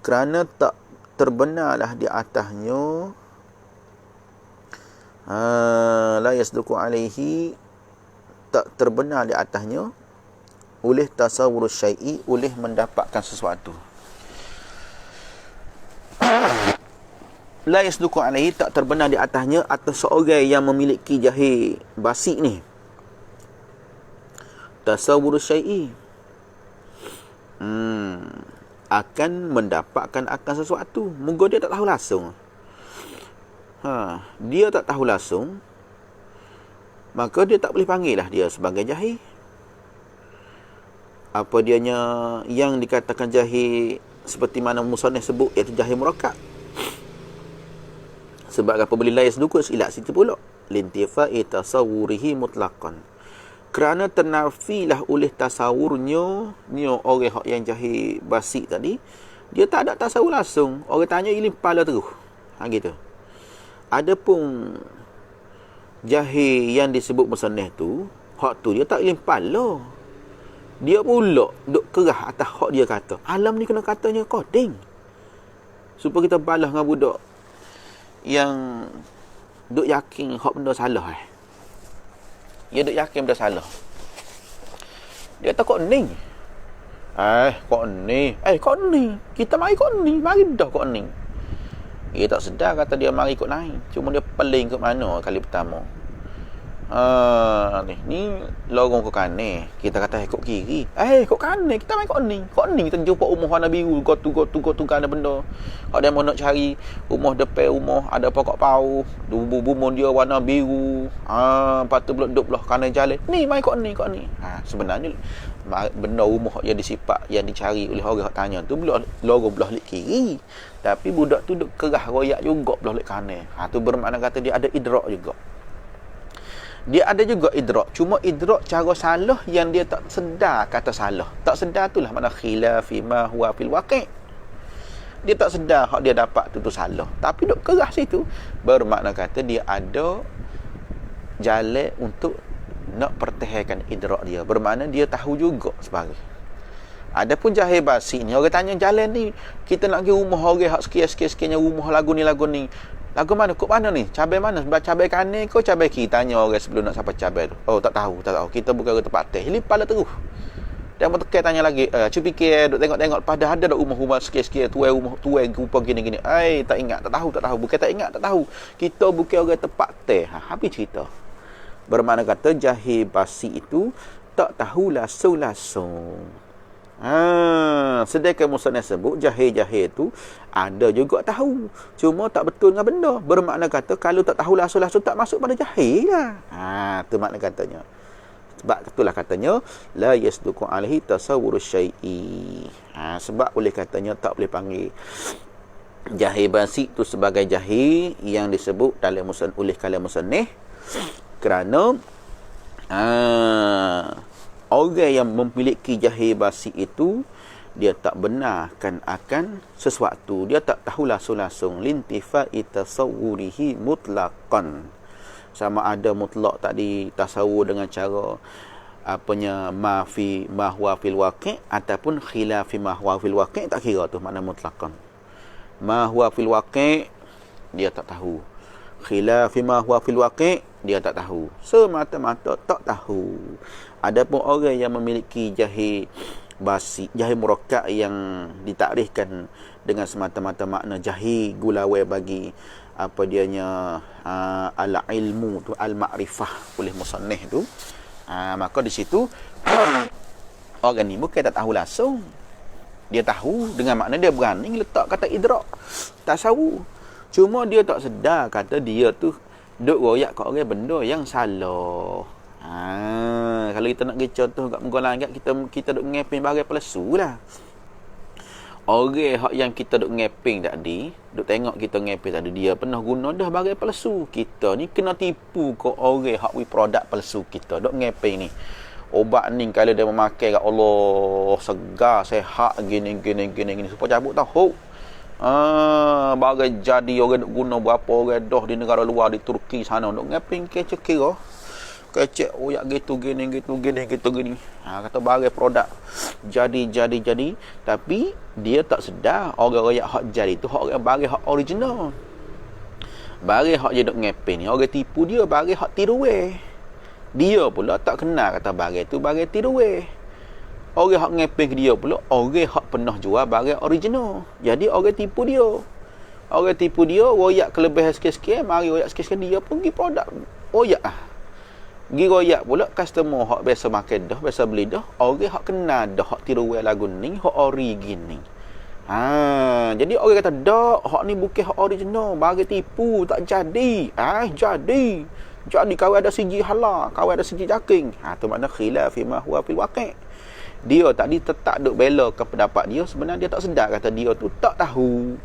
kerana tak terbenarlah di atasnya la yasduqu alaihi, tak terbenar di atasnya oleh tasawwur syai', oleh mendapatkan sesuatu. La yasduqu alaihi, tak terbenar di atasnya atas seorang yang memiliki jahil basit ni. Tasawwur syai'i, akan mendapatkan akan sesuatu. Moga dia tak tahu langsung. Dia tak tahu langsung, maka dia tak boleh panggil lah dia sebagai jahil. Apa dianya yang dikatakan jahil seperti mana musannif sebut, iaitu jahil murakkab. Sebab apa boleh la yasduqu ila situ pula lintifa'i tasawwurihi mutlaqan, kerana ternafilah oleh tasawurnya ni orang yang jahil basit tadi, dia tak ada tasawur langsung. Orang tanya ilim pala terus. Gitu. Adapun jahil yang disebut musannif tu, hak tu dia tak ilim pala. Dia pula duk kerah atas hak dia kata. Alam ni kena katanya koding. Supaya kita balas dengan budak yang duk yakin hak benda salah. Dia duk yakin benda salah. Dia kata kok ni? Kok ni? Kita mari kok ni. Mari dah kok ni. Dia tak sedar kata dia mari kok naik. Cuma dia peling ke mana kali pertama. Ni lorong ke kanan. Kita kata kok kiri. Kok kanan. Kita mari kok ni. Kok ni kita jumpa rumah warna biru. Gotu ada benda. Kalau dia mau nak cari rumah depan rumah ada pokok pau, bumbung dia warna biru. Lepas tu duduk belah kanan jalan. Ni mari kok ni. Sebenarnya benda rumah yang disifat, yang dicari oleh orang yang tanya tu lorong belah lik kiri. Tapi budak tu duk kerah royak juga belah lik kanan. Tu bermakna kata dia ada idrak juga. Dia ada juga idrak. Cuma idrak cara salah yang dia tak sedar kata salah. Tak sedar itulah makna khilafi ma huwa fil waqi'. Dia tak sedar hak dia dapat tu salah. Tapi duk kerah situ, bermakna kata dia ada jalan untuk nak pertahankan idrak dia. Bermakna dia tahu juga sebagai. Adapun jahil basit ni, orang tanya jalan ni, kita nak pergi rumah orang hak sekian-sekian rumah lagu ni. Lagu mana? Kok mana ni? Cabai mana? Sebab cabai kanan ke cabai kiri? Tanya orang sebelum nak sampai cabai tu. Tak tahu. Kita bukan orang tempat teh. Hilip pala terus. Dia mau tekan tanya lagi. Cuba fikir, duk tengok-tengok pada ada rumah-rumah sikit-sikit tuai rupa gini-gini. Tak ingat, tak tahu. Bukan tak ingat, tak tahu. Kita bukan orang tempat teh. Habis cerita. Bermakna kata jahil basit itu tak tahu langsung. Sedangkan musannif sebut jahil-jahil tu ada juga tahu, cuma tak betul dengan benda. Bermakna kata kalau tak tahu langsung tak masuk pada jahil lah. Tu makna katanya. Sebab itulah katanya la yasduqu alaihi tasawwur syai'i. Sebab boleh katanya tak boleh panggil jahil basit tu sebagai jahil yang disebut dalam oleh kalam musannif, kerana Orang yang memiliki jahil basi itu, dia tak benarkan akan sesuatu. Dia tak tahu langsung-langsung. Lintifa'i tasawwurihi mutlaqan. Sama ada mutlak tadi tasawur dengan cara ma huwa fil waqi' ataupun khilafi ma huwa fil waqi', tak kira tu makna mutlaqan. Ma huwa fil waqi' dia tak tahu. Khilafi ma huwa fil waqi' dia tak tahu. Semata-mata tak tahu. Adapun orang yang memiliki jahil basi, jahil murakkab yang ditakrifkan dengan semata-mata makna jahil gulawai bagi apa dianya al-ilmu tu, al-ma'rifah oleh musannif tu, maka di situ orang ni bukan tak tahu langsung. Dia tahu dengan makna dia berani letak kata idrak, tasawur. Cuma dia tak sedar kata dia tu duk royak kat orang benda yang salah. Kalau kita nak bagi contoh kat muka langit, kita duk ngeping barang palsu lah. Orang hak yang kita duk ngeping tadi, duk tengok kita ngeping tadi, dia pernah guna dah barang palsu. Kita ni kena tipu ke orang hak produk palsu kita duk ngeping ni. Obat ni kalau dia memakai kat Allah segar, sehat, gini supaya cabut tahu. Barang jadi orang duk guna berapa orang dah di negara luar, di Turki sana duk ngeping kecek kira. Kecek oyak gitu gini. Kata barang produk jadi tapi dia tak sedar orang royak hak jadi tu hak barang hak original. Barang hak je duk ngepin ni orang tipu dia, barang hak tiruwe. Dia pula tak kenal kata barang tu barang tiruwe. Orang hak ngepin ke dia pula orang hak pernah jual barang original. Jadi orang tipu dia. Orang tipu dia royak kelebihan sikit-sikit, mari royak sikit-sikit, dia pun pergi produk royak Gi royak pula customer hak biasa makan dah, biasa beli dah, orang hak kenal dah hak tiruwe lagu ni, hak ori gini. Jadi orang kata dak, hak ni bukan hak original, bagi tipu, tak jadi. Jadi kau ada siji halal, kau ada siji jaking. Tu makna khilafi ma huwa fil waqi'. Dia tadi tetap duk bela ke pendapat dia, sebenarnya dia tak sedar kata dia tu tak tahu.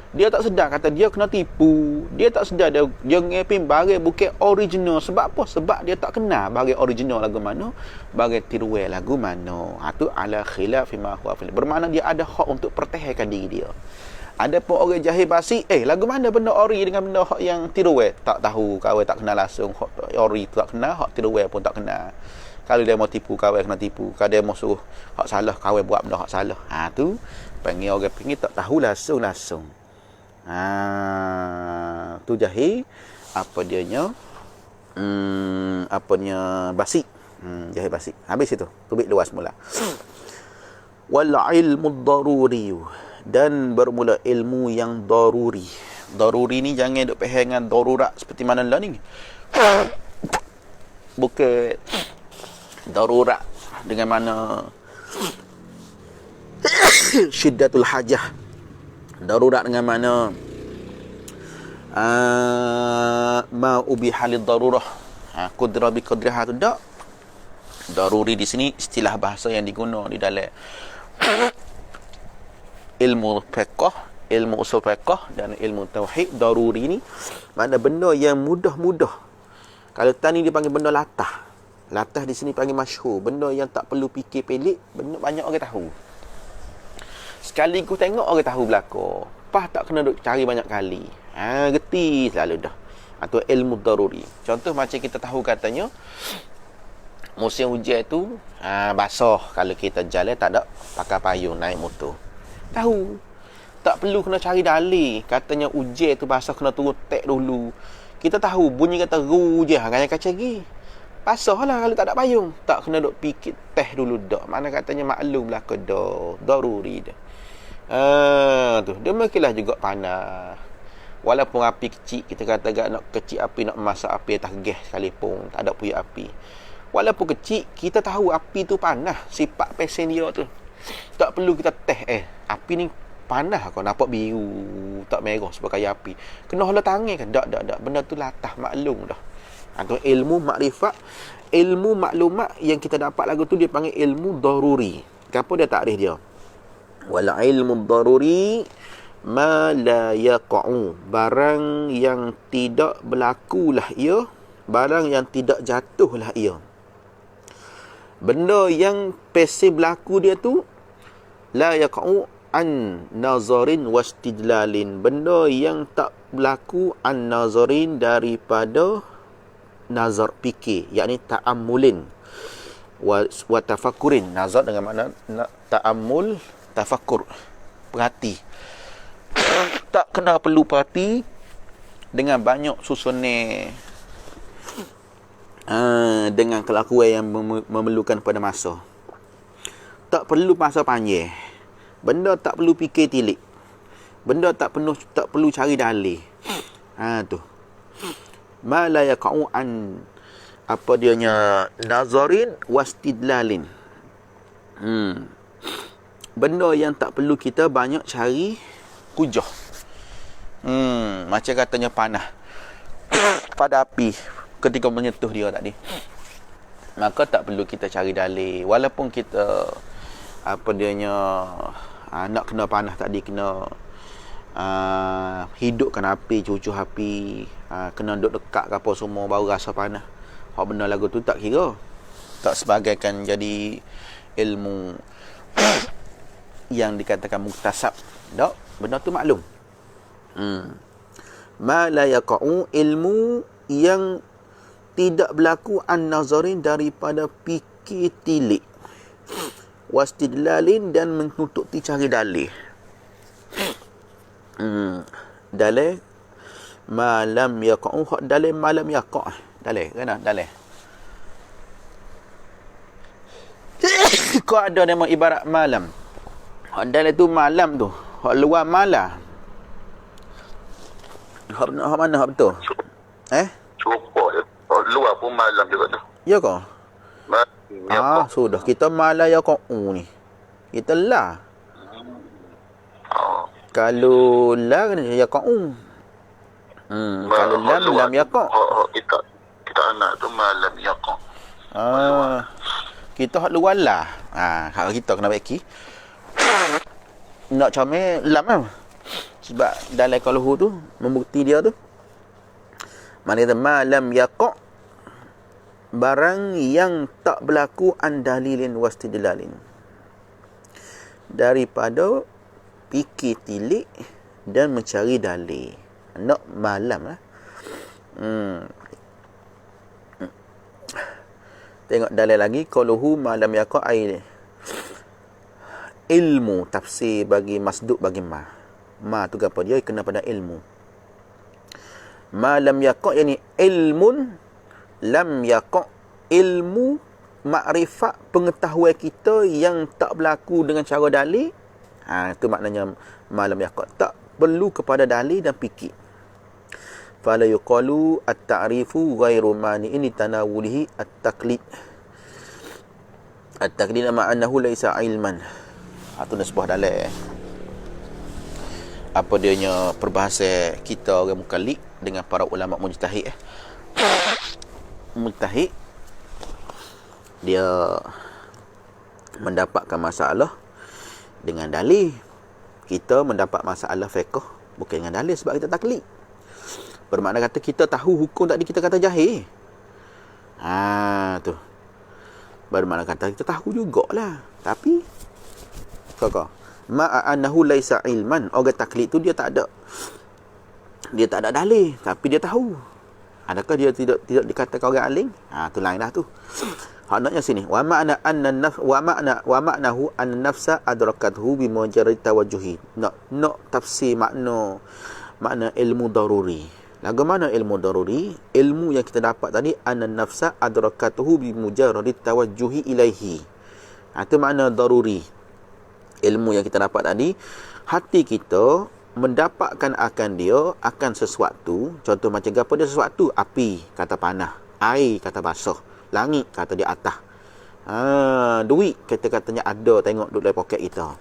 Dia tak sedar kata dia kena tipu. Dia tak sedar dia ngepin barang bukan original. Sebab apa? Sebab dia tak kenal barang original lagu mana, barang tiruwe lagu mana. Tu ala khilaf ma huwa fil. Bermakna dia ada hak untuk pertahankan diri dia. Ada pun orang jahil basi, lagu mana benda ori dengan benda hak yang tiruwe, tak tahu, kawan tak kenal langsung. Hak ori tu tak kenal, hak tiruwe pun tak kenal. Kalau dia mau tipu, kawan kena tipu. Kalau dia mau suruh hak salah, kawan buat benda hak salah. Tu panggil orang panggil tak tahu langsung. Tu jahil apa dianya basi. Jahil basi. Habis itu. Tubik luas mula. Wal ilmu daruri, dan bermula ilmu yang daruri. Daruri ni jangan duk faham dengan darurat seperti mana lah ni. Bukan darurat dengan mana syiddatul hajah. Darurat dengan mana ma ubiha lid darurah, qudra bi qadriha tu dak. Daruri di sini istilah bahasa yang digunakan di dalam ilmu fiqh, ilmu usul fiqh dan ilmu tauhid. Daruri ni mana benda yang mudah-mudah. Kalau tani dia panggil benda latah. Latah di sini panggil masyhur, benda yang tak perlu fikir pelik, benda banyak orang tahu. Sekali aku tengok orang tahu belaka. Pas tak kena duk cari banyak kali. Reti selalu dah. Atau ilmu daruri. Contoh macam kita tahu katanya musim hujan tu basah, kalau kita jalan tak ada pakai payung naik motor. Tahu. Tak perlu kena cari dalil. Katanya hujan tu basah kena turun tek dulu. Kita tahu bunyi kata ru je hanya kaca lagi. Basah lah kalau tak ada payung. Tak kena duk pikir teh dulu dak. Mana katanya maklum belaka dah. Daruri dah. Tu demikianlah juga panas. Walaupun api kecil, kita kata agak nak kecil api, nak masak api atas gas sekalipun, tak ada punya api. Walaupun kecil, kita tahu api tu panas. Sifat pesen dia tu. Tak perlu kita teh api ni panas kau nampak biru, tak merah sebagai api. Kena hala tangan kan? Tak. Benda tu latah maklum dah. Tu ilmu makrifat, ilmu maklumat yang kita dapat lagu tu dia panggil ilmu daruri. Apa dia takrif dia? Wal ilmu daruri ma la yaqa'u, barang yang tidak berlakulah ia, barang yang tidak jatuhlah ia. Benda yang pasif berlaku dia tu la yaqa'u an nazarin wastidlalin. Benda yang tak berlaku an nazarin daripada nazar fikir, yakni ta'ammulin wa tafakkurin. Nazar dengan makna ta'ammul, tafakkur, perhati. Tak kena perlu perhati dengan banyak susunan dengan kelakuan yang memerlukan pada masa. Tak perlu masa panjang. Benda tak perlu fikir tilik. Benda tak perlu cari dalih. Tu. Ma la yaqa'u an apa dianya nazarin wastidlalin. Benda yang tak perlu kita banyak cari hujah. Macam katanya panah pada api ketika menyentuh dia tadi. Maka tak perlu kita cari dalil. Walaupun kita apa dianya nak kena panah tadi, kena hidupkan api, cucu api, kena duduk dekat ke apa semua baru rasa panah. Hak benda lagu tu tak kira, tak sebagaikan jadi ilmu yang dikatakan muktasab. Tak, benda tu maklum. Ma la yaqa'u, ilmu yang tidak berlaku an-nazarin daripada fikir tilik, wastidlalin dan menututi cari dalih. Dalil malam yaqa'u, hak dalil malam yaqa'. Dalil kena dalil. Kau ada nama ibarat malam. Hak dalil tu malam tu, hak luar malam. Hak mana hak betul? Cuba je. Luar pun malam juga tu. Ya ke? Sudah. Kita malam yaqa'u ni. Kita la. Kalau la kena yaqa'u. Kalau lam yaqa'. Kita anak tu malam yaqa'. Kita hak luar lah. Hak kita kena baki. Nak comel lam lah. Sebab dalam qaluhu tu membukti dia tu. Mana kata malam yaqa', barang yang tak berlaku an dalilin wastidlalin, daripada fikir tilik dan mencari dalil. Nak malam lah. Tengok dalil lagi. Qaluhu malam yaqa' ai ilmu tafsir bagi masduk bagi ma tu apa dia kena pada ilmu. Malam yaqa' yani ilmun lam yaqa', ilmu makrifat pengetahuan kita yang tak berlaku dengan cara dalil. Itu maknanya malam yaqa', tak perlu kepada dalil dan fikir. Fala yuqalu at-ta'rifu ghairu mani'in tanawulihi at-taqlid. At-taqlid ma'annahu laisa ilman. Itu sebuah dalil. Apa dianya perbahasa kita orang mukallid dengan para ulama mujtahid. Mujtahid dia mendapatkan masalah dengan dalil. Kita mendapat masalah fiqh bukan dengan dalil sebab kita taklid. Bermakna kata kita tahu hukum tadi, kita kata jahil. Tu. Bermakna kata kita tahu jugalah, tapi kakak ma'annahu laisa ilman. Orang taklid tu dia tak ada dalil, tapi dia tahu. Adakah dia tidak dikatakan orang alim? Tu lain dah tu. Maknanya sini wa ma'nahu an nafsa adrakathu bi mujarrad tawajjuhi. Nak tafsir makna ilmu daruri. Lagu mana ilmu daruri? Ilmu yang kita dapat tadi an nafsa adrakathu bi mujarrad tawajjuhi ilaihi. Itu makna daruri. Ilmu yang kita dapat tadi, hati kita mendapatkan akan dia, akan sesuatu. Contoh macam apa dia sesuatu? Api kata panah, air kata basah, langit kata di atas. Duit katanya ada, tengok duduk dalam poket kita.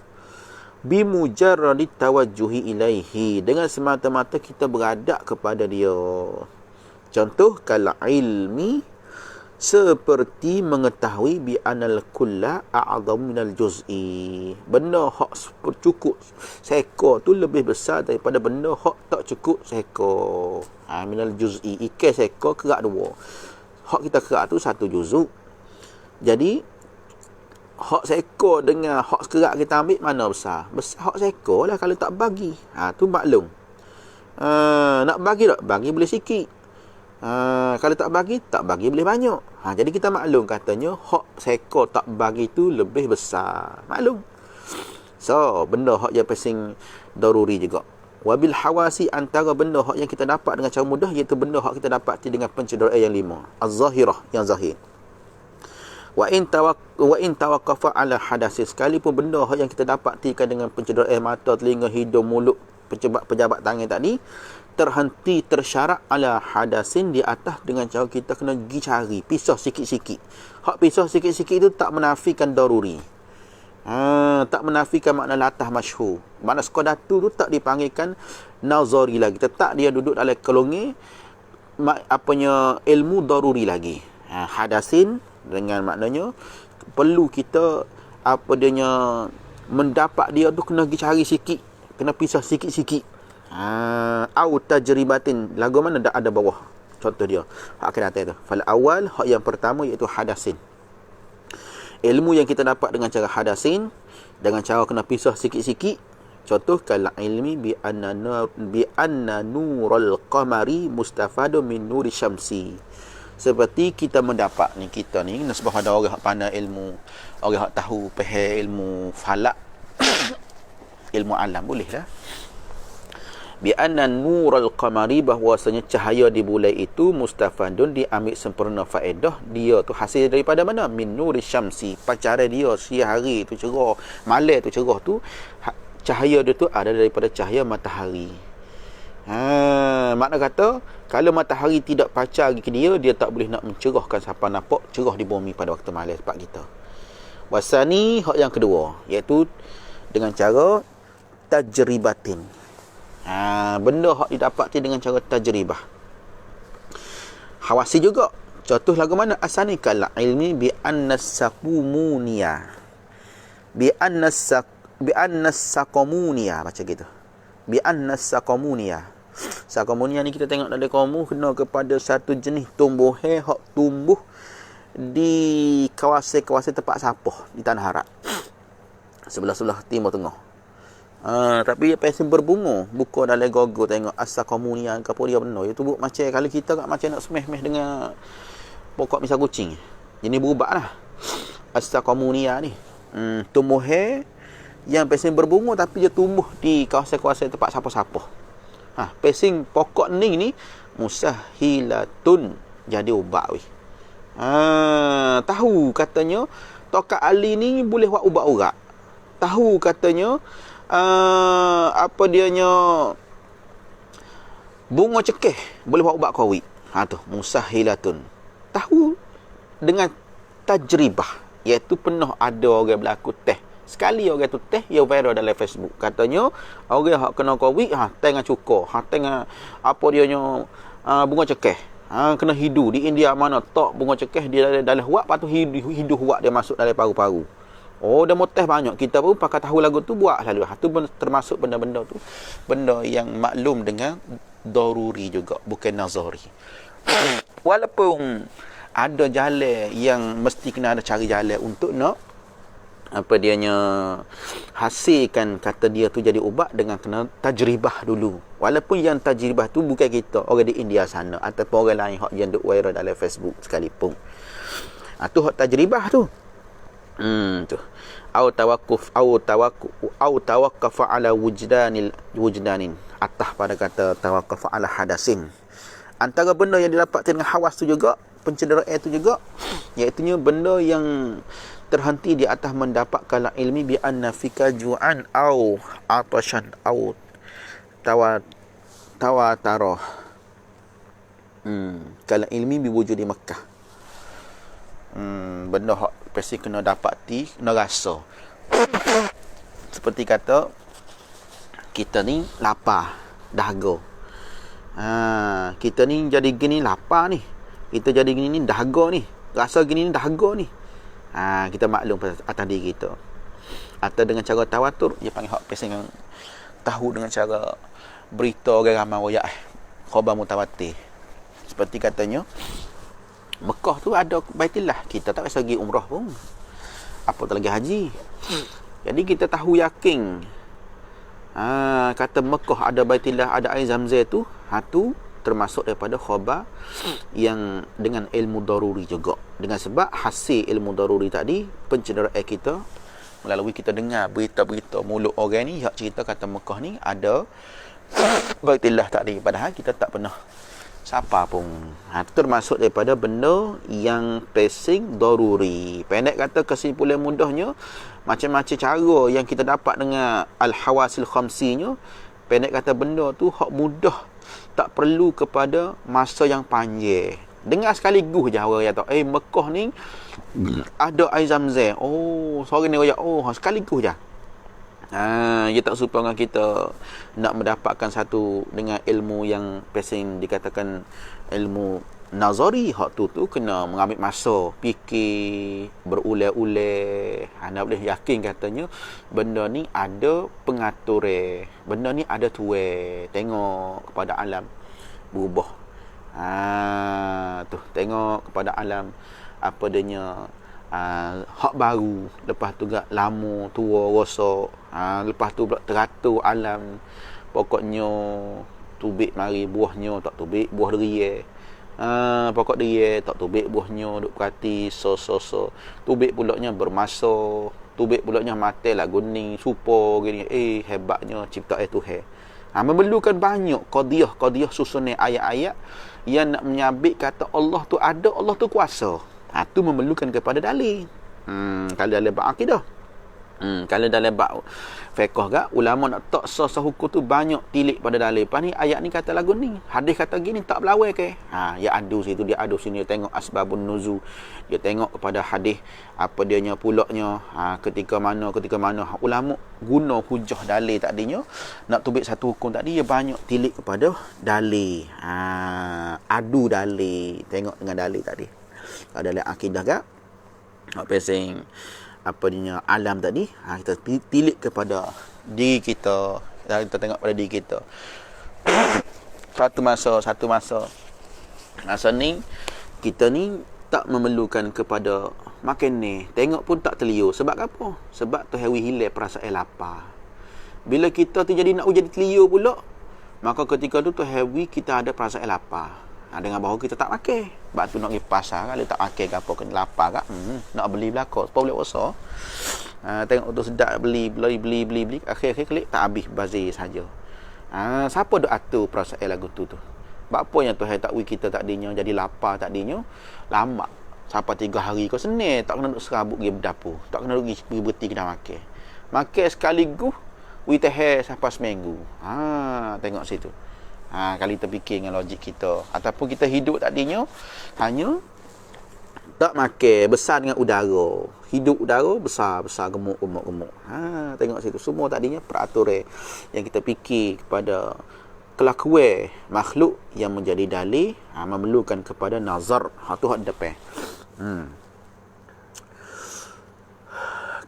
Bimujarradi tawajjuhi ilaihi, dengan semata-mata kita beradab kepada dia. Contoh kal ilmi, seperti mengetahui bi anal kulla a'zam minal juz'i. Benda hak cukup seekor tu lebih besar daripada benda hak tak cukup seekor. Minal juz'i, ikan seekor kerak dua. Hak kita kerak tu satu juzuk. Jadi hak seekor dengan hak sekerak kita ambil mana besar? Besar hak seekor lah kalau tak bagi. Tu maklum. Nak bagi tak? Bagi boleh sikit. Kalau tak bagi boleh banyak. Jadi kita maklum katanya hak seekor tak bagi tu lebih besar. Maklum. So, benda hak yang paling daruri juga. Wabil hawasi, antara benda hak yang kita dapat dengan cara mudah, iaitu benda hak kita dapati dengan pencederaan yang 5. Az-zahirah, yang zahir. Wa in tawaqqafa ala hadasin, sekalipun benda yang kita dapatkan dengan pencederaan mata, telinga, hidung, mulut, pejabat tangan tadi terhenti, tersyarat ala hadasin, di atas dengan cara kita kena pergi cari, pisah sikit-sikit. Hak pisah sikit-sikit itu tak menafikan daruri. Tak menafikan makna latah masyhur. Makna sekadar tu tak dipanggilkan nazari lagi. Tetap dia duduk dalam kolongi ilmu daruri lagi. Hadasin dengan maknanya perlu kita mendapat dia tu kena pergi cari sikit, kena pisah sikit-sikit. Au tajribatin, lagu mana ada bawah contoh dia hak akan datang tu. Fal awal, hak yang pertama iaitu hadasin. Ilmu yang kita dapat dengan cara hadasin, dengan cara kena pisah sikit-sikit. Contoh kal ilmi bi anna nurul qamari mustafadun min nuri syamsi. Seperti kita mendapat ni, kita ni nasbah ada orang hak pandai ilmu, orang hak tahu faham ilmu falak, ilmu alam, boleh lah. Bi anna nurul qamari, bahwasanya cahaya di bulan itu mustafadun, diambil sempurna faedah dia tu hasil daripada mana? Min nuri syamsi, pancaran dia siang hari tu cerah, malam tu cerah tu, cahaya dia tu ada daripada cahaya matahari. Makna kata kalau matahari tidak pancar ke dia tak boleh nak mencerahkan siapa nampak cerah di bumi pada waktu malam tempat kita. Wasani, hak yang kedua, iaitu dengan cara tajribatin. Benda hak didapati dengan cara tajribah. Hawasi juga. Contoh lagu mana? Asani kal ilmi bi annasakumuniya. Bi annasaqamuniya, macam gitu. Bi annasaqamuniya. Sakomunia ni kita tengok dalam kamu kena kepada satu jenis tumbuhan hak tumbuh di kawasan-kawasan tempat sapah di tanah Arab. Sebelah-sebelah timur tengah. Tapi apa yang berbunga, buka dalam gogo tengok as-sakomunia ke apa dia benar. Itu macam kalau kita kat macam nak semeh-meh dengan pokok misal kucing. Jadi berubahlah. As-sakomunia ni. Tumbuhan yang pesing berbunga tapi dia tumbuh di kawasan-kawasan tempat sapah-sapah. Pesing pokok ni musahilatun, jadi ubat weh. Tahu katanya tokat ali ni boleh buat ubat urat. Tahu katanya apa dianya bunga cekeh boleh buat ubat COVID. Tu musahilatun. Tahu dengan tajribah, iaitu pernah ada orang berlaku teh. Sekali orang tu teh yang viral dalam Facebook. Katanya orang hak kena COVID tengah cukur, tengah apa dianya bunga cekeh. Kena hidu di India mana tak bunga cekeh dia dalam huak, lepas tu hidu huak dia masuk dalam paru-paru. Dia mau teh banyak. Kita pun pakai tahu lagu tu buat selalu. Tu termasuk benda-benda tu benda yang maklum dengan daruri juga, bukan nazari. Walaupun ada jalan yang mesti kena ada cari jalan untuk nak apa dianya hasilkan kata dia tu jadi ubat dengan kena tajribah dulu. Walaupun yang tajribah tu bukan kita, orang di India sana ataupun orang lain hak yang duk viral dalam Facebook sekalipun. Tu hak tajribah tu. Tu. Au tawaqqafa ala wujdanin. Atah pada kata tawaqqafa ala hadasin. Antara benda yang didapat dengan hawas tu juga, pencederaan tu juga, iaitu benda yang terhenti di atas mendapatkan ilmi bi anna fika ju'an au atashan au tawatarah. Kalau ilmi bi wujudi Makkah. Benda hak pasti kena dapati, kena rasa. Seperti kata kita ni lapar, dahaga. Kita ni jadi gini lapar ni. Kita jadi gini ni dahaga ni. Rasa gini ni dahaga ni. Kita maklum atas diri kita. Atau dengan cara tawatur, dia panggil hak pesing yang tahu dengan cara berita orang ramai royak, khabar mutawatir. Seperti katanya Mekah tu ada Baitullah, kita tak rasa pergi umrah pun. apatah lagi haji. Jadi kita tahu yakin kata Mekah ada Baitullah, ada air Zamzam tu, tu termasuk daripada khabar yang dengan ilmu daruri juga. Dengan sebab hasil ilmu daruri tadi, pencederaan kita melalui kita dengar berita-berita mulut orang ni yang cerita kata Mekah ni ada Baitullah tadi, padahal kita tak pernah siapa pun. Itu termasuk daripada benda yang passing daruri. Pendek kata, kesimpulan mudahnya, macam-macam cara yang kita dapat dengan al-hawasil khamsinya, pendek kata benda tu hak mudah, tak perlu kepada masa yang panjang. Dengar sekaligus je orang kata, Mekah ni ada air Zamzam. Oh, seorang ni royak, sekaligus je. Dia tak serupa dengan kita nak mendapatkan satu dengan ilmu yang passing dikatakan ilmu nazari. Hak tu kena mengambil masa, fikir, berulang-ulang. Anda boleh yakin katanya benda ni ada pengatur, benda ni ada tuai. Tengok kepada alam berubah. Tengok kepada alam apa adanya, hak baru, lepas tu gak lama tua rosak, lepas tu pula teratur alam. Pokoknya tubik mari buahnya tak tubik buah deria, pokok deria tak tubik buahnya, duk perhati tubik pulaknya bermasa, tubik pulaknya mati lah guning supo gini. Hebatnya ciptaan Tuhan. Memerlukan banyak qadiyah susunan ayat-ayat yang nak menyabit kata Allah tu ada, Allah tu kuasa. Tu memerlukan kepada dalil. Kalau dalam bab akidah, kalau dalam bab fiqh gak, ulama nak tak sah hukum tu banyak tilik pada dalil. Lepas ni ayat ni kata lagu ni, hadis kata gini, tak berlawan ke? Ya adu situ, dia adu sini, dia tengok asbabun nuzul, dia tengok kepada hadis apa dianya pulaknya, ketika mana ulama guna hujah dalil tadinya nak tubik satu hukum tadi, dia banyak tilik kepada dalil. Adu dalil, tengok dengan dalil tadi. Dalam akidah gak, pasing apa dia alam tadi, kita tilik kepada diri kita, kita tengok pada diri kita. Satu masa ni kita ni tak memerlukan kepada makan ni, tengok pun tak terliur. Sebab apa? Sebab tu hewi hilang perasaan lapar. Bila kita tu jadi nak jadi terliur pula, maka ketika tu hewi kita ada perasaan lapar. Dengan bahawa kita tak makan. Sebab tu nak pergi pasar, kalau tak makan ke apa, kena lapar kan, nak beli belakang, sebab boleh rasa. Tengok tu sedap, beli. Akhir-akhir klik tak habis bazir saja. Siapa duk atur perasaan lagu tu? Sebab apa yang Tuhan tak kita tadinya jadi lapar tadinya, lama. Sampai 3 hari kau senang, tak kena duk serabut pergi berdapur, tak kena duk pergi berhenti kena makan. Makan sekaligus, tahan sampai seminggu. Tengok situ. Kalau kita fikir dengan logik kita, ataupun kita hidup tadinya hanya tak makan, besar dengan udara, hidup udara besar gemuk. Tengok situ, semua tadinya peraturan yang kita fikir kepada kelakuan makhluk yang menjadi dalil, memerlukan kepada nazar. Tu hak depan.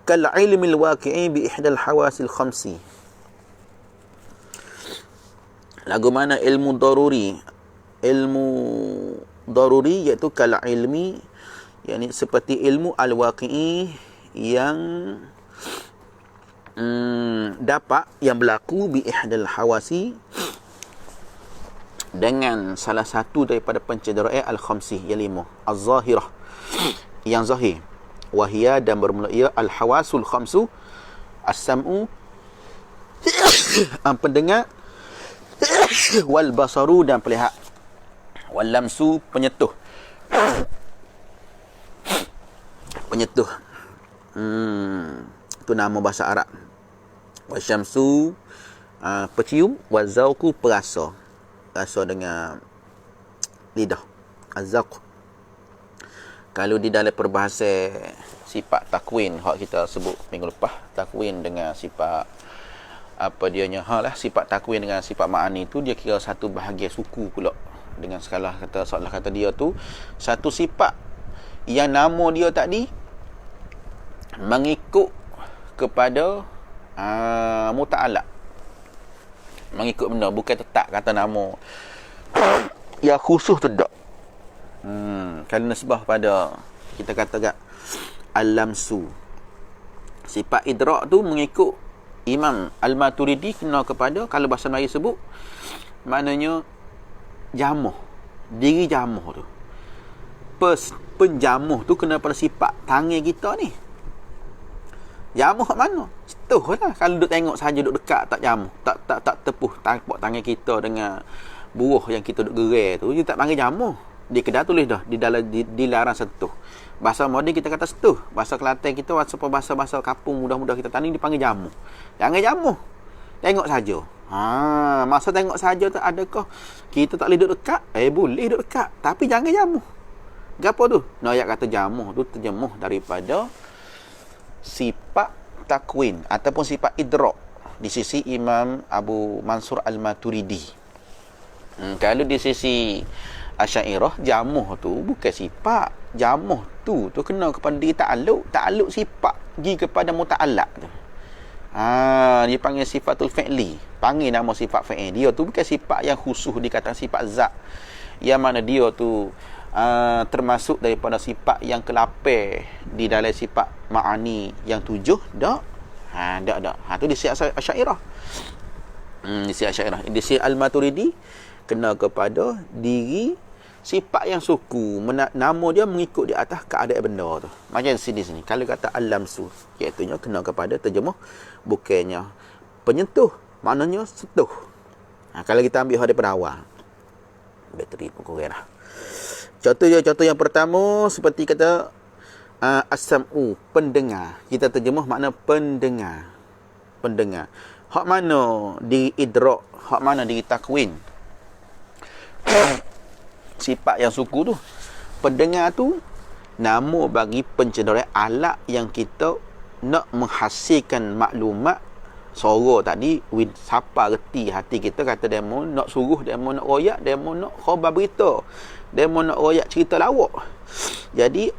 Kal ilmi al-waqi'i bi ihdal hawasil khamsi. Lagu mana ilmu daruri iaitu kal ilmi, yakni seperti ilmu al-waqi'i yang dapat, yang berlaku bi ihdal hawasi, dengan salah satu daripada pencederaan al-khamsi yang 5, az-zahirah, yang zahir, wahia, dan bermula ia al-hawasul khamsu, as-sam'u pendengar, wal basaru, dan pelihat, wal lamsu, penyetuh. Itu nama bahasa Arab. Wasyamsu, pecium, wazauqu, perasa, rasa dengan lidah, azauq. Kalau di dalam peribahasa sifat takwin, hak kita sebut minggu lepas, takwin dengan sifat apa dianya, sifat takwin dengan sifat ma'ani tu, dia kira satu bahagian suku pula. Dengan skala kata, seolah kata dia tu satu sifat yang nama dia tadi mengikut kepada muta'alaq, mengikut benda, bukan tetap kata nama yang khusus tu tak. Kalau nisbah pada, kita kata gak al-lamsu, Sifat idrak tu mengikut Imam Al-Maturidi kena kepada, kalau bahasa Melayu sebut, maknanya jamuh, diri jamuh tu. Penjamuh tu kena pada sifat tangan kita ni. Jamuh kat mana? Setuh lah. Kalau duduk tengok saja, duduk dekat, tak jamuh, tak tepuh tapak tangan kita dengan buah yang kita duduk gerai tu, dia tak panggil jamuh. Di kedai tulis dah di dalam dilarang sentuh. Bahasa moden kita kata setuh. Bahasa Kelantan kita, bahasa kampung mudah-mudah kita tani dipanggil jamuh. Jangan jamuh. Tengok saja. Masa tengok saja tu, adakah kita tak boleh duduk dekat? Boleh duduk dekat, tapi jangan jamuh. Gapo tu? Ayat kata jamuh tu terjemuh daripada sifat takwin ataupun sifat idrak di sisi Imam Abu Mansur Al-Maturidi. Kalau di sisi Asy'ariyah, jamuh tu bukan sifat. Jamuh tu kena kepada diri ta'alluq sifat pergi kepada muta'allaq tu. Dia panggil sifatul fi'li. Panggil nama sifat fi'il. Dia tu bukan sifat yang khusus dikatakan sifat zat. Yang mana dia tu termasuk daripada sifat yang ke-8 di dalam sifat ma'ani yang 7. Tak. Tu di sisi Asy'ariyah. Di sisi Asy'ariyah. Di sisi Al-Maturidi kena kepada diri sifat yang suku, nama dia mengikut di atas keadaan benda tu. Macam sini kalau kata al-lamsu, iaitu kena kepada terjemuh bukannya penyentuh, maknanya sentuh. Kalau kita ambil daripada awal, bateri pun kurang dah. Contoh yang pertama seperti kata as-sam'u, pendengar. Kita terjemuh makna pendengar. Hak mana di idrak, hak mana di takwin. Sifat yang suku tu, pendengar tu nama bagi pencenderai alat yang kita nak menghasilkan maklumat. Suara tadi siapa reti hati kita, kata demo nak suruh, demo nak royak, demo nak khabar berita, demo nak royak cerita lawak. Jadi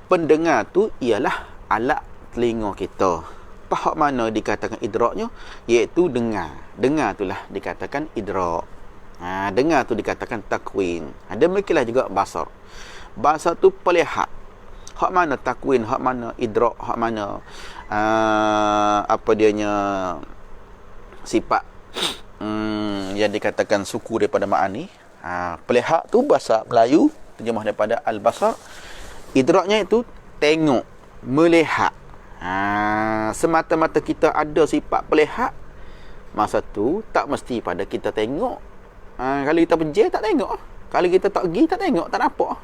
pendengar tu ialah alat telinga kita. Hak mana dikatakan idraknya, iaitu dengar. Dengar itulah dikatakan idrak. Dengar tu dikatakan takwin. Demikianlah juga basar. Basar tu pelihat. Hak mana takwin, hak mana idrak, hak mana sifat yang dikatakan suku daripada ma'ani. Pelihat tu bahasa Melayu terjemah daripada al-basar. Idraknya itu tengok, melihat. Semata-mata kita ada sifat pelihat, masa tu tak mesti pada kita tengok. Kalau kita penjel tak tengok. Kalau kita tak pergi tak tengok, tak nampak.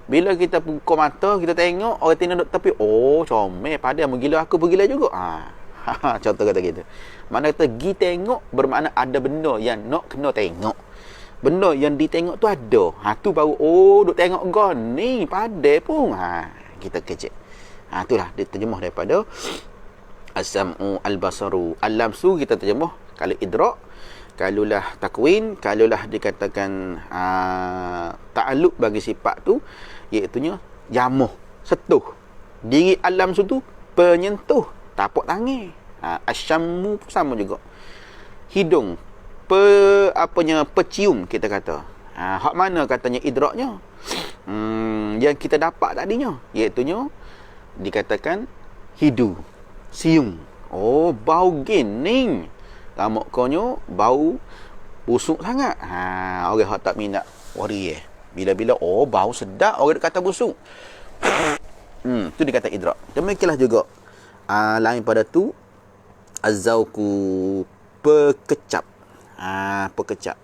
Bila kita buka mata, kita tengok orang tina duduk tepi, comel padan menggila, aku pergilah juga. Contoh kata gitu. Mana kata pergi tengok bermakna ada benda yang nak kena tengok. Benda yang ditengok tu ada. Tu baru duk tengok gon ni padan pun. Kita kecek. Itulah diterjemah daripada as-sam'u al-basaru. Al-lamsu kita terjemah kalau idrak, kalulah takwin, kalulah dikatakan ta'alluq bagi sifat tu, iaitu jamuh, setuh. Diri alam tu penyentuh, tapak tangan. Asyammu pun sama juga. Hidung, pecium kita kata. Hak mana katanya idraknya? Yang kita dapat tadinya, iaitu dikatakan hidu, siung. Bau gini. Tamak konyo bau busuk sangat. Orang hak tak minat wari bila-bila bau sedap, orang kata busuk. Tu dikata idrak. Demikianlah juga lain pada tu az-zauqu, pekecap. Pekecap.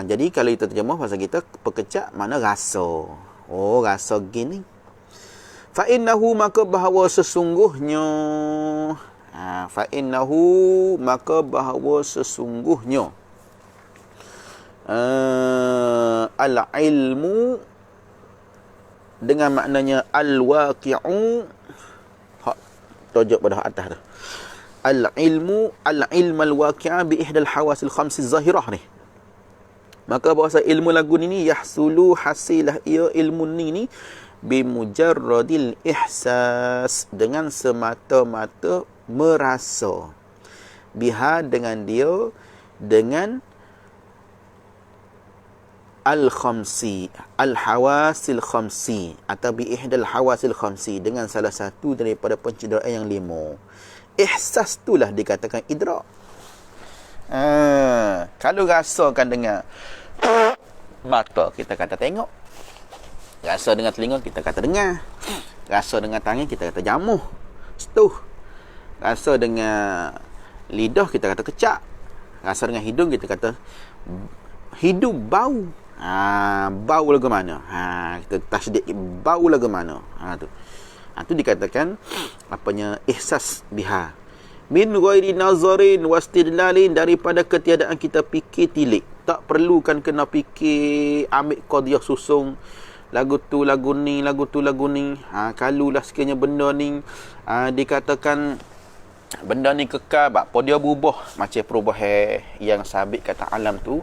Jadi kalau kita terjemah bahasa kita, pekecap mana rasa. Rasa gini. Fa innahu, maka bahawa sesungguhnya, fa'innahu, maka bahawa sesungguhnya al-ilmu dengan maknanya al-waqi'u, rujuk pada atas tu, al-ilmu al-waqi'a bi ihdal hawasil khamsi zahirah ni. Maka bahasa ilmu lagu ni yahsulu, hasilah ia ilmu ni bimujarradil ihsas, dengan semata-mata merasa, biha dengan dia, dengan al-khamsi, al-hawasil khamsi, atau bi ihdal hawasil khamsi, dengan salah satu daripada pencenderaan yang 5. Ihsas itulah dikatakan idrak. Kalau rasakan dengan mata, kita kata tengok. Rasa dengan telinga, kita kata dengar. Rasa dengan tangan, kita kata jamuh, setuh. Rasa dengan lidah, kita kata kecak. Rasa dengan hidung, kita kata hidung bau. Bau lagu mana? Kita tasydid, bau lagu mana? Tu dikatakan apanya, ihsas biha. Min ghairi nazarin wastidlalin, daripada ketiadaan kita fikir tilik. Tak perlukan kena fikir ambil qadiyah susung lagu tu lagu ni, lagu tu lagu ni. Kalulah sekiranya benda ni dikatakan benda ni kekal, apa dia berubah macam perubahan yang sabit kata alam tu,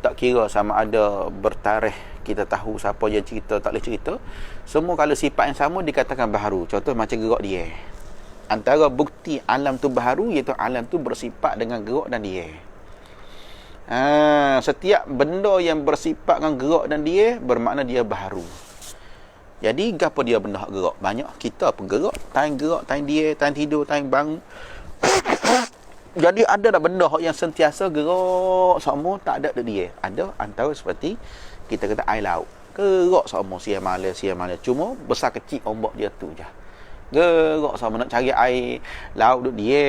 tak kira sama ada bertarikh, kita tahu siapa yang cerita, tak boleh cerita, semua kalau sifat yang sama dikatakan baharu. Contoh macam gerak dia, antara bukti alam tu baharu iaitu alam tu bersifat dengan gerak dan dia. Setiap benda yang bersifat dengan gerak dan dia bermakna dia baharu. Jadi gapo dia benda hak gerak? Banyak kita pun gerak, time dia, time tidur, time bangun. Jadi ada dah benda hak yang sentiasa gerak semua, tak ada dia. Ada antara seperti kita kata air laut, gerak semua siang malam. Cuma besar kecil ombak dia tu je. Gerak sama nak cari air laut duk dia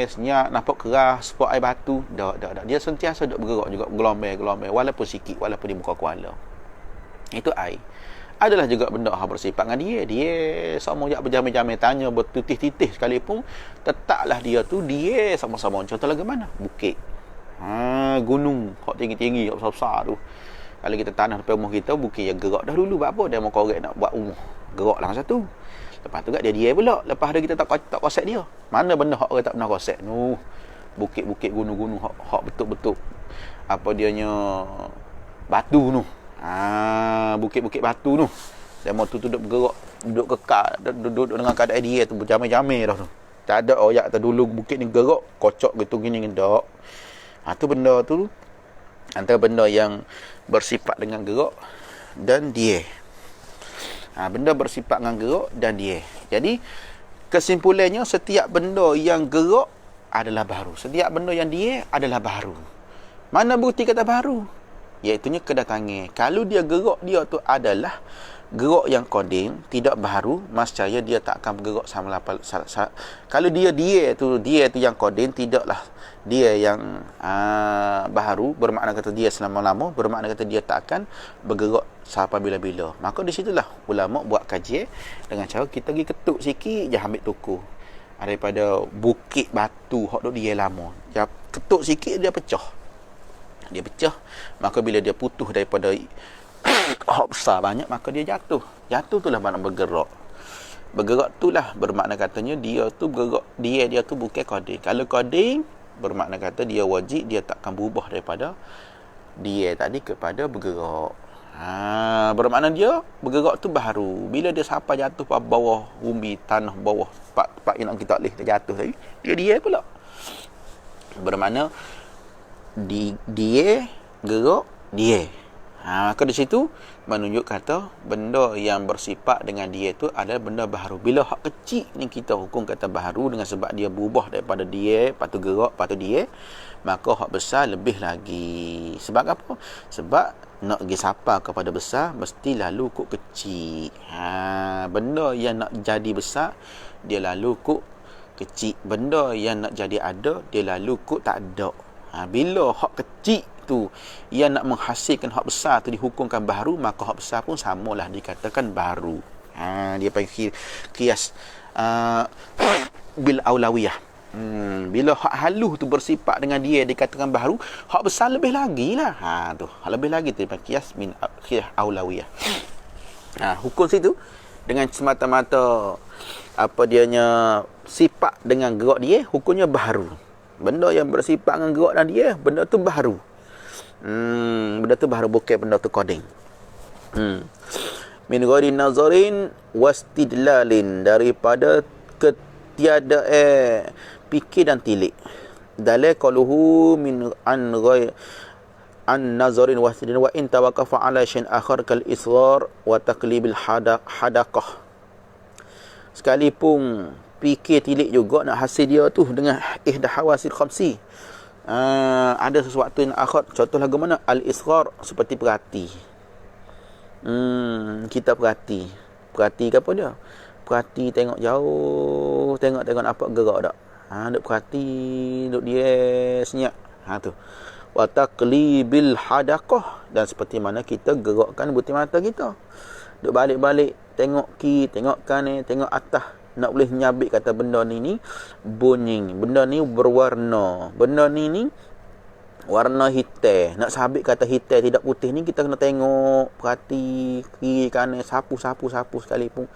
senyap, nampak keras, spot air batu, dak. Dia sentiasa duk bergerak juga, gelombang walaupun sikit, walaupun di muka kuala. Itu air. Adalah juga benda yang bersifat dengan dia sama jak berjam-jam tanya, bertitih-titih sekalipun, tetaplah dia tu dia sama-sama. Contoh lagi mana? Bukit. Gunung hak tinggi-tinggi, hak besar-besar tu. Kalau kita tanah depan rumah kita, bukit yang gerak dah dulu. Buat apa? Dia mau korek nak buat rumah, geraklah satu. Lepas tu kat dia pula. Lepas tu kita tak kosek dia. Mana benda hak orang tak pernah kosek? Bukit-bukit, gunung-gunung hak betul-betul apa dianya batu tu. Bukit-bukit batu tu. Dia mau tu duduk bergerak, duduk kekal, duduk dengan keadaan dia tu berjamai-jamai dah tu. Tak ada oyak tu dulu bukit ni gerak, kocok gitu gini ndak. Tu benda tu antara benda yang bersifat dengan gerak dan dia. Benda bersifat dengan gerak dan dia. Jadi kesimpulannya, setiap benda yang gerak adalah baharu, setiap benda yang dia adalah baharu. Mana bukti kata baharu? Iaitunya kedatangan. Kalau dia gerak dia tu adalah gerak yang kodim, tidak baharu, mascaya dia tak akan bergerak sama. Kalau dia tu yang kodim, tidaklah dia yang baharu, bermakna kata dia selama-lama, bermakna kata dia tak akan bergerak sampai bila-bila. Maka di situlah ulama buat kajian dengan cara kita pergi ketuk sikit je, ambil tuku daripada bukit batu hak duk dia lama, dia ketuk sikit dia pecah, maka bila dia putus daripada hak besar banyak, maka dia jatuh itulah makna bergerak itulah bermakna katanya dia tu bergerak, dia tu bukan qadim. Kalau qadim bermakna kata dia wajib, dia takkan berubah daripada dia tadi kepada bergerak. Bermakna dia bergerak tu baharu. Bila dia sampai jatuh pada bawah bumi, tanah bawah tempat yang kita boleh jatuh tadi, dia pula bermakna dia gerak dia. Maka di situ menunjuk kata benda yang bersifat dengan dia tu adalah benda baharu. Bila hak kecil ni kita hukum kata baharu dengan sebab dia berubah daripada dia, lepas tu gerak, lepas tu dia, maka hak besar lebih lagi. Sebab apa? Sebab nak pergi sapa kepada besar mesti lalu kok kecil. Benda yang nak jadi besar dia lalu kok kecil. Benda yang nak jadi ada dia lalu kok tak ada. Bila hak kecil tu yang nak menghasilkan hak besar tu dihukumkan baharu, maka hak besar pun samalah dikatakan baharu. Dia panggil kias bil aulawiyah. Bila hak halus tu bersifat dengan dia dikatakan baharu, hak besar lebih lagi lah. Tu hak lebih lagi tu panggil kias min kias aulawiyah. Hukum situ dengan semata-mata apa dianya sifat dengan gerak dia, hukumnya baharu. Benda yang bersifat dengan gerak dan dia, benda tu baharu. Benda tu baharu, bukan benda tu qadim. Min ghairi nazarin wastidlalin, daripada ketiadaan fikir dan tilik. Dalil qaluhu min an nazarin wasidin wa in tawaqafa ala syai'in akhar kal israr wa taqlibil hadaqah. Sekalipun fikir tilik juga nak hasil dia tu dengan ihda hawasil khamsi, ada sesuatu yang akhir. Contoh lagu mana? Al-israr, seperti perhati. Kita perhati ke apa dia? Perhati, tengok jauh, tengok nampak gerak tak? Duk perhati, duk dia senyap. Tu. Wa taqlibil hadaqah, dan seperti mana kita gerakkan butir mata kita. Duk balik-balik, tengok kiri, tengok kanan, tengok atas. Nak boleh nyabik kata benda ni bunyi, benda ni berwarna, benda ni warna hitam. Nak sabit kata hitam tidak putih ni, kita kena tengok, perhati kiri kanan, sapu sekalipun.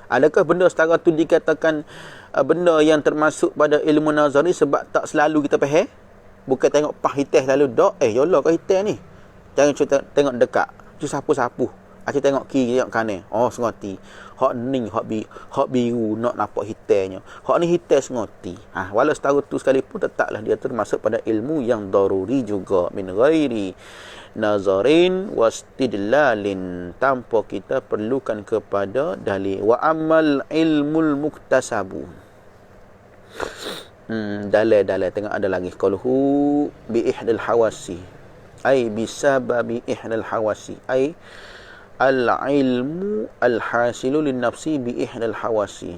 Adakah benda setara tu dikatakan benda yang termasuk pada ilmu nazari sebab tak selalu kita faham? Bukan tengok pah hitam selalu dak. Yolah kau hitam ni. Jangan cuba tengok dekat. Cuba sapu. Acik tengok kiri, tengok kanan. Sengoti. Hak ni, hak biru nak nampak hitamnya. Hak ni hitam sengoti. Walau setara tu sekalipun tetaplah dia termasuk pada ilmu yang daruri juga. Min ghairi nazarin wastidlalin, tanpa kita perlukan kepada dalil. Wa amal ilmul muktasabu. Dalil tengok ada lagi. Qaluhu bi ihdal hawasi, ay bisababi ihdal hawasi, ay al-ilmu al-hasilu lin-nafsi bi ihdal hawasi.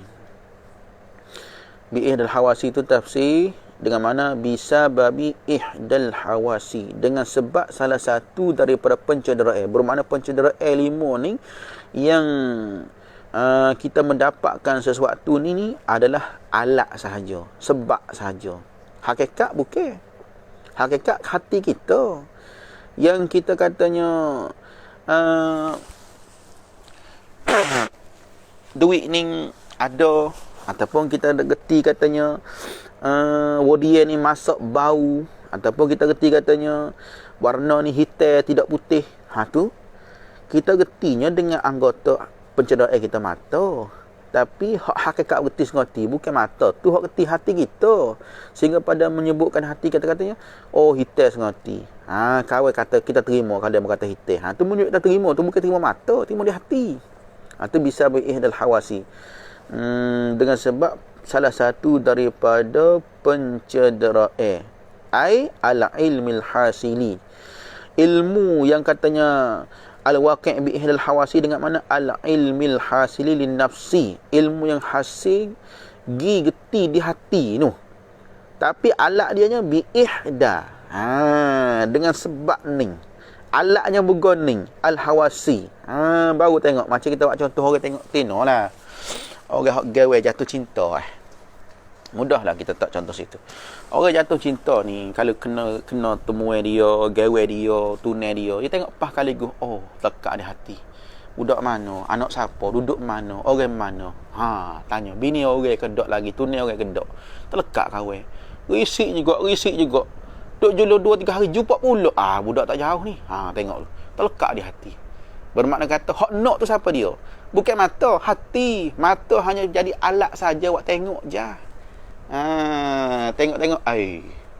Bi ihdal hawasi itu tafsir dengan mana bisababi ihdal hawasi, dengan sebab salah satu daripada pencenderaan. Bermakna pencenderaan 5 ni yang kita mendapatkan sesuatu ni adalah alat sahaja, sebab sahaja. Hakikat bukan. Hakikat hati kita. Yang kita katanya duit ni ada, ataupun kita reti katanya wadian ni masak bau, ataupun kita reti katanya warna ni hitam tidak putih. Tu kita retinya dengan anggota pencenderaan kita mata. Tapi hak hakikat reti sengoti bukan mata tu, hak reti hati kita. Sehingga pada menyebutkan hati kata-katanya hitam sengoti. Kawan kata kita terima kalau dia berkata hitam. Tu menunjuk kita terima, tu bukan terima mata, terima di hati. Tu bisa berihdal hawasi. Dengan sebab salah satu daripada pencederaan, ai ala ilmil hasili, ilmu yang katanya al-waqi' bi ihdal hawasi, dengan mana al-ilmil hasili lin nafsi, ilmu yang hasil geti di hati tu, tapi alat dianya bi ihda, dengan sebab ni alatnya bergoning al-hawasi. Baru tengok macam kita buat contoh orang tengok tino lah, orang hak gawe jatuh cinta. Mudahlah kita tak contoh situ. Orang jatuh cinta ni kalau kena temuan dia, gawe dia, tunai dia tengok pas kali lekat di hati. Budak mana, anak siapa, duduk mana, orang mana. Tanya bini orang kedok lagi, tunai orang kedok. Terlekat kawan. Risik juga. Duk juluh 2-3 hari jumpa pula. Budak tak jauh ni. Tengok tu. Terlekat di hati. Bermakna kata hak nak tu siapa dia? Bukan mata, hati. Mata hanya jadi alat saja buat tengok je. Tengok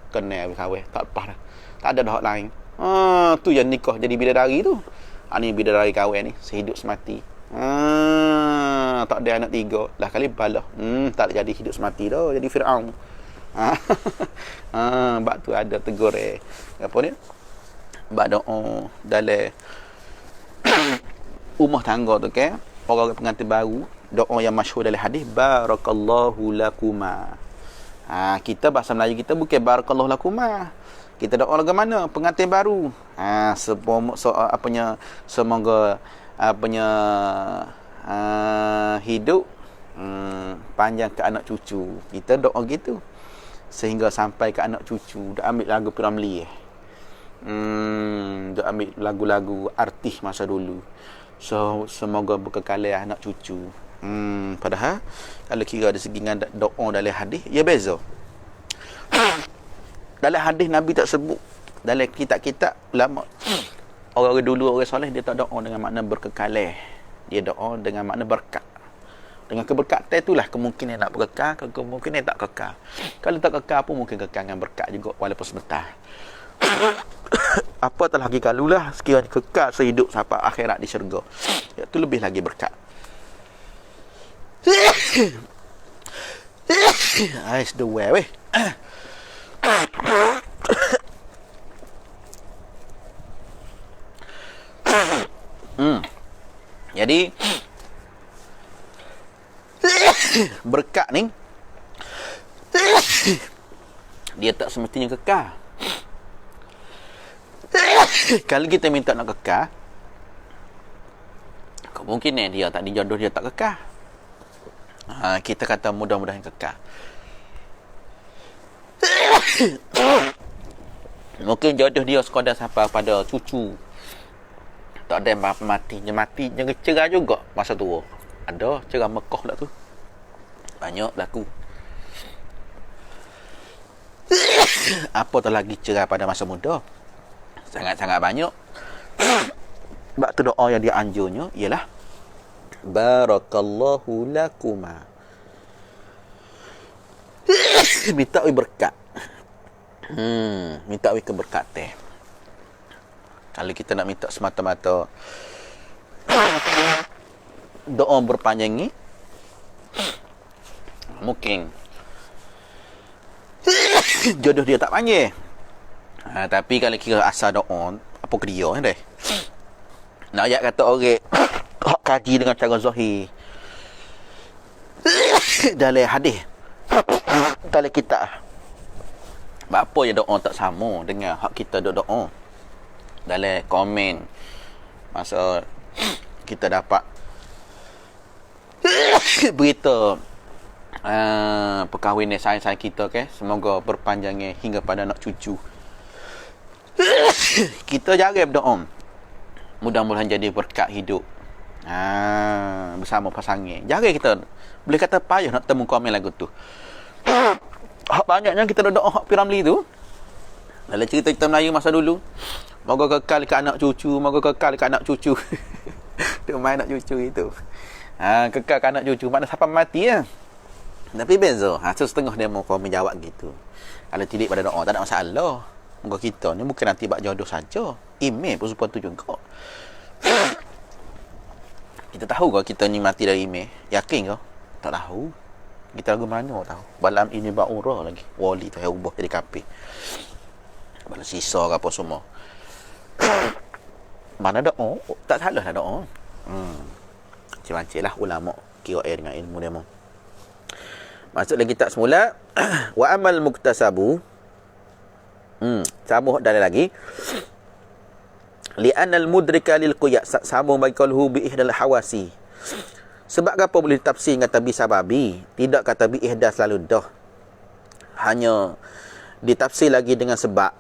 kena kawan, tak lepas dah. Tak ada hak lain. Tu yang nikah jadi bidadari tu. Ni bidadari kawan ni sehidup semati. Tak ada anak 3 lah kali balah. Tak jadi hidup semati dah, jadi Firaun. Bab tu ada tegur apa ni? Bab doa dalam rumah tangga tu kan, orang pengantin baru, doa yang masyhur dalam hadis, barakallahu lakuma. Kita bahasa Melayu kita bukan barakallahu lakuma. Kita doa lagu mana? Pengantin baru. Semoga hidup panjang ke anak cucu. Kita doa gitu. Sehingga sampai ke anak cucu. Dah ambil lagu Piramli. Dah ambil lagu-lagu artis masa dulu. So semoga berkekalan anak cucu. Padahal kalau kira dari segi doa dalam hadis, ya beza. Dalam hadis Nabi tak sebut. Dalam kitab-kitab ulama, orang dulu, orang soleh, dia tak doa dengan makna berkekalan. Dia doa dengan makna berkat. Dengan keberkatan itulah kemungkinan nak berkekal, kemungkinan tak kekal. Kalau tak kekal pun mungkin kekal dengan berkat juga walaupun sebentar. Apatah lagi kalulah sekiranya kekal sehidup sampai akhirat di syurga. Itu lebih lagi berkat. Ais the way weh. Jadi berkat ni dia tak semestinya kekal. Kalau kita minta nak kekal, kemungkinan dia tak dijodoh, dia tak kekal. Kita kata mudah-mudahan kekal. Mungkin jodoh dia sekadar sampai pada cucu. Tak ada yang mati. Dia mati, dia cerai juga masa tua. Ada cerai Mekah lah tu. Banyak berlaku. Apatah lagi cerai pada masa muda. Sangat-sangat banyak. Sebab tu doa yang dia anjurnya ialah barakallahu lakuma. Minta berkat. Minta keberkatan. Kalau kita nak minta semata-mata doa berpanjang ni, mungkin jodoh dia tak panjang. Tapi kalau kira asal doa, apa ke dia kan deh? Nak ayat kata orang hak kaji dengan cara zahir dalam hadis, dalam kitab. Apa yang doa tak sama dengan hak kita doa dalam komen masa kita dapat berita perkahwinan sayang-sayang kita ke, semoga berpanjangnya hingga pada anak cucu. Kita jarang berdoa mudah-mudahan jadi berkat hidup bersama pasangan. Jarang kita, boleh kata payah nak temu komen lagu tu. Hak banyaknya kita doa hak Piramli tu dalam cerita Melayu masa dulu, moga kekal ke anak cucu, moga kekal ke anak cucu. Dia main anak cucu itu. Kekal ke anak cucu, mana sampai mati ya. Tapi beza. Setengah dia mau komen jawab gitu. Kalau tidak pada doa, tak ada masalah. Moga kita ni bukan nanti bak jodoh saja. Email pun supaya tu juga. Kita tahu ke kita ni mati dari email? Yakin ke? Tak tahu. Kita lagu mana tahu. Balam ini ba'ura lagi. Wali tu yang ubah jadi kapi. Balam sisa ke apa semua. Mana doa? Tak salah lah doa. Macam-macam lah ulama kira dengan ilmu dia mau. Masuk lagi tak semula. Wa amal muktasabu. Sambung dalil lagi. Li'anna al-mudrika lil quyat, sambung bagi qalhu bi ihdal hawasi. Sebab apa boleh ditafsir dengan tabi sababi, tidak kata bi ihdas selalu dah. Hanya ditafsir lagi dengan sebab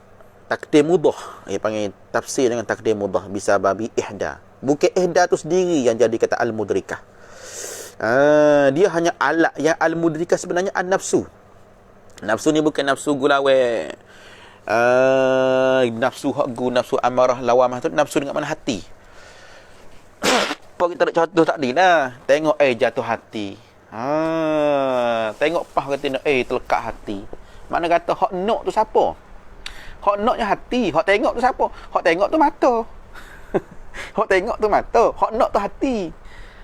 takdir mudah. Panggil tafsir dengan takdir mudah bisa babi ihda. Bukan ihda tu sendiri yang jadi kata al-mudrikah. Dia hanya alat yang al-mudrikah sebenarnya an-nafsu. Nafsu ni bukan nafsu gulawe. Nafsu haqgu, nafsu amarah lawamah tu nafsu dengan mana hati. Apa kita nak contoh tadi lah. Tengok jatuh hati. Tengok pah kata terlekat hati. Mana kata hak nak tu siapa? Hak naknya hati. Hak tengok tu siapa? Hak tengok tu mata. Hak tengok tu mata. Hak nak tu hati.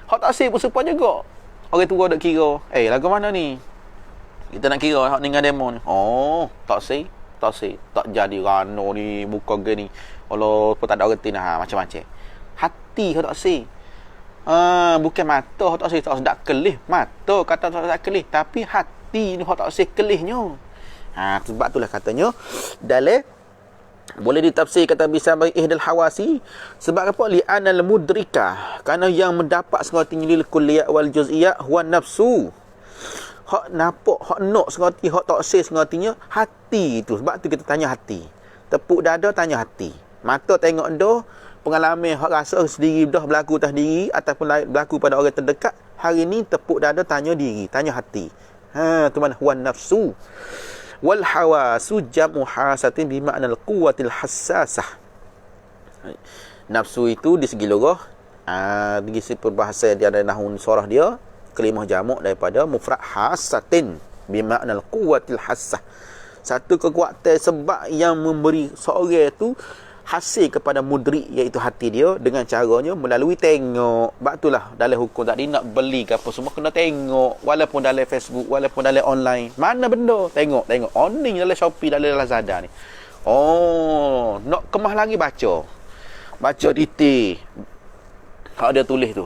Hak tak sih pun serupa juga. Orang tua nak kira, lagu mana ni? Kita nak kira hak dengan demo ni. Oh, tak sih. Tak sih. Tak jadi rano ni, buka ge ni. Allah pun tak ada reti nah, macam-macam. Hati hak tak sih. Bukan mata hak tak sih, tak sedak kelih. Mata kata tak sedak kelih, tapi hati ni hak tak sih kelihnya. Sebab itulah katanya dalam boleh ditafsir kata bisa bagi ihdal hawasi. Sebab apa? Li'anal mudrika, kerana yang mendapat sengatinnya lil kulliyat wal juz'iyat huwa nafsu. Hak nampak, hak nak sengatin, hak tak say sengatinnya hati itu. Sebab tu kita tanya hati. Tepuk dada tanya hati. Mata tengok dah, pengalaman hak rasa sendiri dah berlaku atas diri ataupun berlaku pada orang terdekat. Hari ni tepuk dada tanya diri, tanya hati. Tu mana huwa nafsu. Wal hawasu jam'u hasatin bi makna al-quwwatil hassasah. Nafsu itu di segi lughah, di segi perbahasan dia ada nahwu surah dia, kalimah jamak daripada mufrad hasatin bi makna al-quwwatil hassah. Satu kekuatan sebab yang memberi seorang tu hasil kepada mudrik, iaitu hati dia, dengan caranya melalui tengok. Sebab itulah dalam hukum tadi nak beli ke apa semua kena tengok, walaupun dalam Facebook, walaupun dalam online. Mana benda? Tengok. Oh ni dalam Shopee, dalam Lazada ni. Oh, nak kemah lagi baca detail kalau dia tulis tu.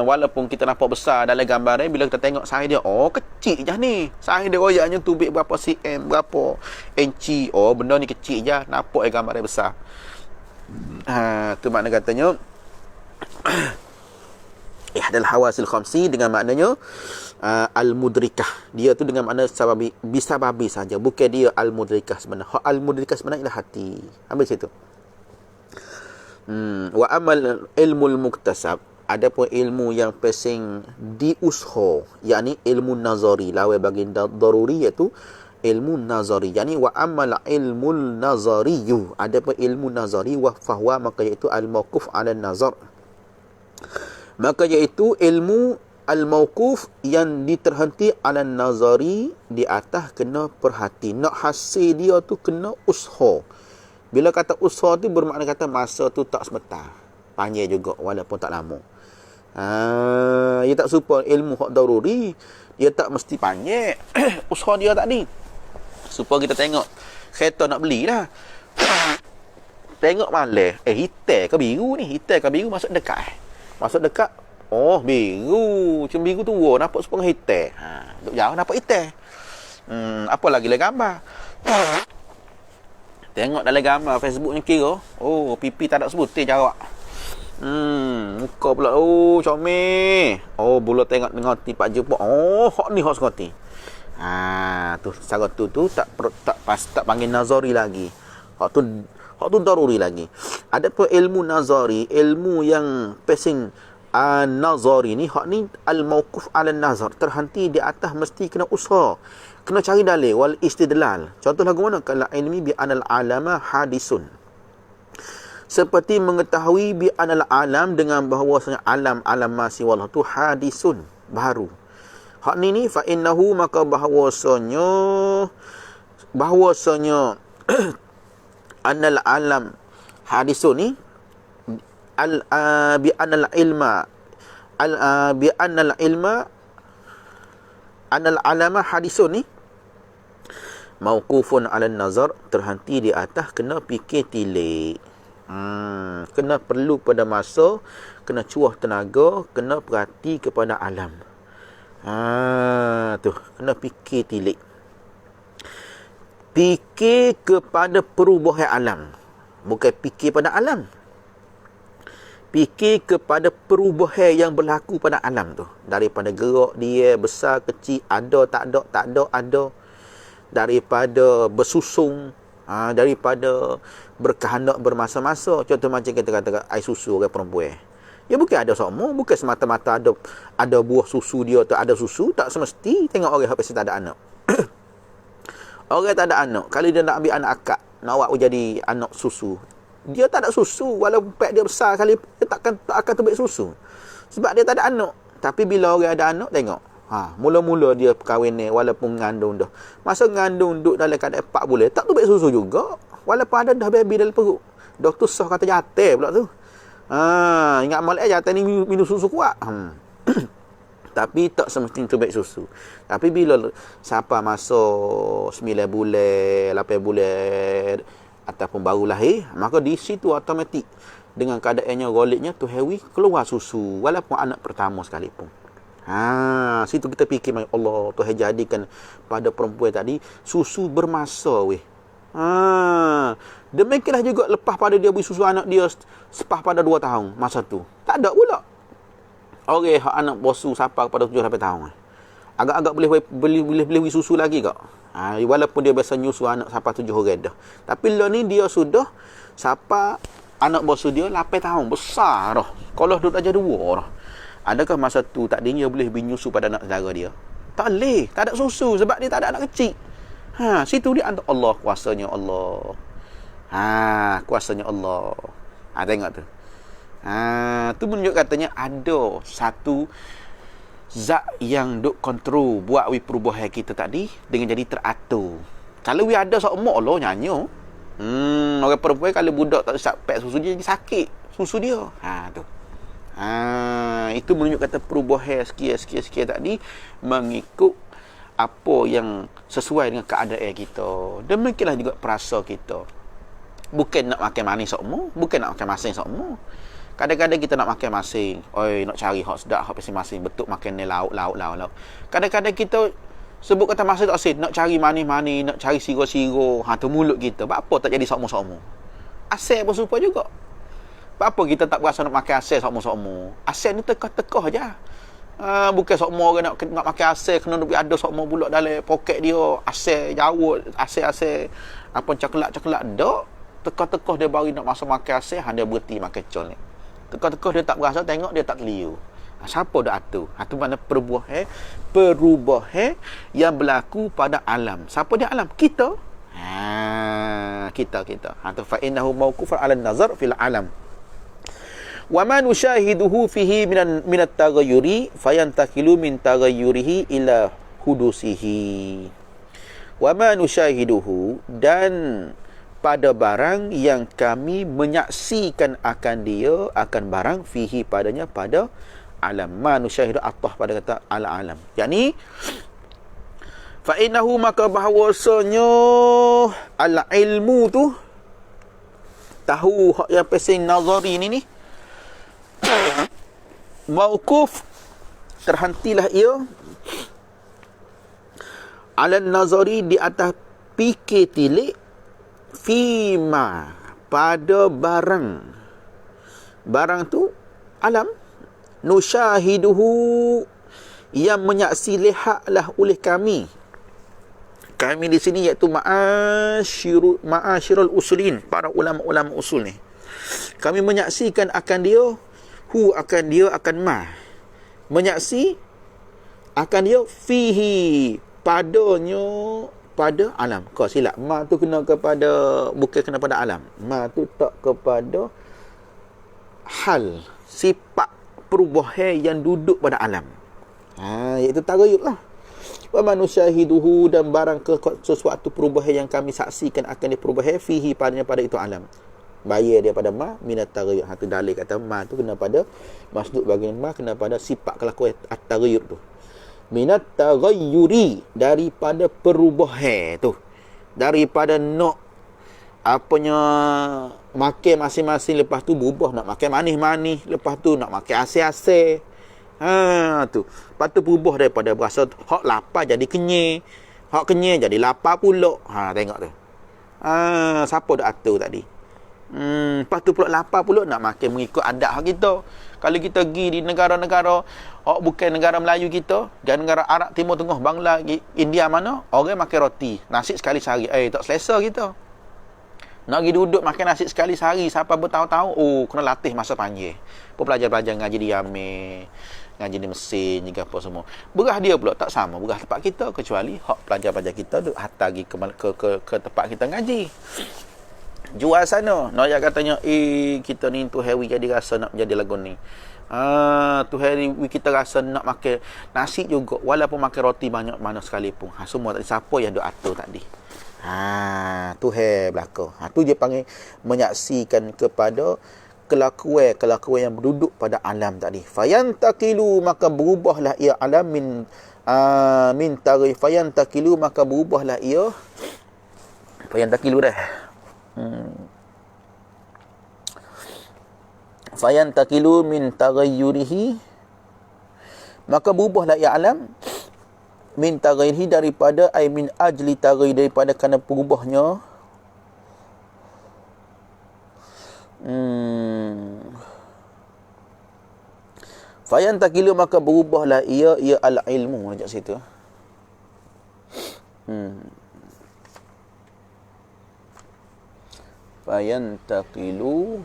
Walaupun kita nampak besar dalam gambar ni, bila kita tengok saiz dia, oh kecil je ni. Saiz dia royaknya tubik berapa cm, berapa inci. Oh benda ni kecil je, nampak gambar dia besar. Tu makna katanya ihdal hawasil khamsi, dengan maknanya al-mudrikah. Dia tu dengan makna sababi, bisababi saja, bukan dia al-mudrikah sebenarnya. Al-mudrikah sebenarnya ialah hati. Ambil situ. Wa amal ilmul muktasab, adapun ilmu yang pesing diushho, yakni ilmu nazari, lawan bagi daruri, iaitu ilmu nazari. Yani wa amal ilmul nazariyu, adapun ilmu nazari, wa fahwa, maka iaitu al-mawquf ala nazar, maka iaitu ilmu al-mawquf yang diterhenti ala nazari, di atas kena perhati. Nak hasil dia tu kena ushho. Bila kata ushho tu bermakna kata masa tu tak sebentar, panjang juga walaupun tak lama. Dia tak serupa ilmu hak daruri, dia tak mesti panjang. Usaha dia tadi, supaya kita tengok kereta nak beli dah, tengok malah hitam ke biru ni, hitam ke biru, masuk dekat, oh biru, cuma biru tua, nampak sepengah hitam. Duk jauh nampak hitam. Apa lagi lah gambar. Tengok dalam gambar Facebook ni kira, oh pipi tak ada sebutir jawab. Muka pula, oh comel. Oh bula tengok dengan tipak jumpa. Oh hak ni hak sekoti. Tu cara tu tak panggil nazari lagi. Hak tu daruri lagi. Adapun ilmu nazari, ilmu yang pesing nazari ni, hak ni al-mauquf ala nazar, terhenti di atas, mesti kena usaha, kena cari dalil wal istidlal. Contoh lagu mana? Kala ilmi bi anal alama hadisun, seperti mengetahui bi anal alam, dengan bahawasanya alam masih wallah tu hadisun, baru. Hak ni fa innahu, maka bahawasanya anal alam hadisun ni bi anal ilma bi anal ilma anal alama hadisun ni mauqufun ala nazar, terhenti di atas, kena fikir tilik. Kena perlu pada masa, kena cuah tenaga, kena perhati kepada alam. Tu kena fikir tilik, fikir kepada perubahan alam, bukan fikir pada alam, fikir kepada perubahan yang berlaku pada alam tu, daripada gerak dia, besar kecil, ada tak ada, daripada bersusung, daripada berkehendak bermasa-masa. Contoh macam kita kata air susu orang perempuan, ya bukan ada semua, bukan semata-mata ada buah susu dia tu ada susu, tak semesti. Tengok orang yang tak ada anak. Orang tak ada anak, kalau dia nak ambil anak akak, nak awak jadi anak susu, dia tak ada susu, walaupun pek dia besar kali, dia tak akan terbit susu, sebab dia tak ada anak. Tapi bila orang ada anak, tengok, mula-mula dia perkahwin ni, walaupun mengandung dah, masa mengandung duduk dalam keadaan 4 bulan, tak terbit susu juga, walaupun ada dah baby dalam perut. Doktor sah kata jatuh pula tu. Ingat malam jatuh ni minum susu kuat. Tapi tak semestinya terbit susu. Tapi bila sampai masa 9 bulan, 8 bulan ataupun baru lahir, maka di situ automatik dengan keadaannya goliknya tu hewi keluar susu, walaupun anak pertama sekalipun. Situ kita fikir, Allah Tuhan jadikan pada perempuan tadi susu bermasa weh. Demikianlah juga lepas pada dia beri susu anak dia sepah pada 2 tahun, masa tu tak ada pula orang anak bosu sampai pada 7-8 tahun. Agak-agak boleh beri susu lagi kak. Walaupun dia biasa nyusu anak sampai 7 hari dah. Tapi lah ni dia sudah sampai anak bosu dia 8 tahun, besar dah. Kalau duduk aja 2 dah. Adakah masa tu tak dia boleh beri nyusu pada anak saudara dia? Tak boleh, tak ada susu sebab dia tak ada anak kecil. Situ dia antara Allah, kuasanya Allah. Kuasanya Allah. Tengok tu. Tu menunjuk katanya ada satu zat yang duk kontrol buat perubahan kita tadi dengan jadi teratur. Kalau ada seumur Allah nyanyi, Orang perempuan kalau budak tak isap pek susu dia jadi sakit susu dia. Tu. Itu menunjuk kata perubahan sekian tadi mengikut apa yang sesuai dengan keadaan kita. Demikianlah juga perasa kita. Bukan nak makan manis semua, bukan nak makan masin semua. Kadang-kadang kita nak makan masin, nak cari hak sedap, hak masing-masing, betul makan ni lauk. Kadang-kadang kita sebut kata masin tak asin, nak cari manis-manis, nak cari siro-siro, tu mulut kita. Apa tak jadi sokmo-sokmo? Asin pun serupa juga. Apa kita tak berasa nak makan asin sokmo-sokmo? Asin ni tekah-tekah aja. Bukan sokmo orang nak makan asin kena ada sokmo pula dalam poket dia, asin jawut, asin apa coklat-coklat dak. Tekah-tekah dia baru nak masa makan asin, dia berhenti makan col ni. Tekah-tekah dia tak berasa, tengok dia tak keliru. Siapa dah atur? Itu mana perubahan yang berlaku pada alam. Siapa dia alam? Kita. Kita. Tu fa innahu mawqufun 'ala an-nazar fil alam. Wa ma nushahiduhu fihi min at-taghayyuri fayantakilu min taghayyurihi ila hudusihi. Wa ma nushahiduhu, dan pada barang yang kami menyaksikan akan dia, akan barang fihi padanya, pada alam. Ma nusyahidu attah pada kata ala alam. Yakni fa innahu, maka bahawasanya al ilmu tu, tahu hak yang pesing nazari ni mauquf, terhentilah ia ala nazari, di atas fikir tilik, fima, pada barang tu alam, nusyahiduhu, yang menyaksi lihatlah oleh kami di sini, iaitu ma'asyirul usulin, para ulama-ulama usul ni. Kami menyaksikan akan dia, akan ma, menyaksi akan dia, fihi, padanya, pada alam. Kau silap, ma tu kena kepada, bukan kena pada alam. Ma tu tak kepada hal, sifat perubahan yang duduk pada alam. Iaitu tagayud lah. Wa manusyahiduhu, dan barang sesuatu perubahan yang kami saksikan akan dia perubahan, fihi, padanya, pada itu alam. Bayar dia pada ma minat tagayud. Tu dalil kata ma tu kena pada masduk, bagian ma kena pada sifat kelakuan at-tagayud tu. Minat taghayyuri, daripada perubahan tu, daripada nak apanya makan masing-masing, lepas tu berubah nak makan manis-manis, lepas tu nak makan asin-asin. Tu. Lepas tu berubah daripada berasa hak lapar jadi kenyang, hak kenyang jadi lapar pula. Tengok tu. Siapa dah atur tadi? Lepas tu pula lapar pula nak makan mengikut adat hak kita. Kalau kita pergi di negara-negara bukan negara Melayu kita, dan negara Arab, Timur Tengah, Bangla, India mana, orang makan roti nasi sekali sehari. Tak selesa kita. Nak pergi duduk makan nasi sekali sehari sampai bertahun-tahun, kena latih masa panjang. Pelajar-pelajar ngaji di Yaman, ngaji di Mesir, juga apa semua. Berah dia pula tak sama berah tempat kita, kecuali hak pelajar-pelajar kita duk hantar pergi ke tempat kita ngaji. Jual sana. Noya katanya, kita ni tu hari jadi rasa nak menjadi lagu ni. Tu hari kita rasa nak makan nasi juga, walaupun makan roti banyak mana sekalipun. Semua tadi siapa yang duk atur tadi. Tu hai belaka. Tu dia panggil menyaksikan kepada kelakuan yang berduduk pada alam tadi. Fayantakilu, maka berubahlah ia alam min tarikh. Fayantakilu, maka berubahlah ia. Fayantakilu dah. Fayantakilu min taghayyurihi, maka berubahlah ia alam min taghayyurihi, daripada min ajli taghayyur, daripada kerana berubahnya fayantakilu, maka berubahlah ia al-ilmu. Ajak situ. Fayantaqilu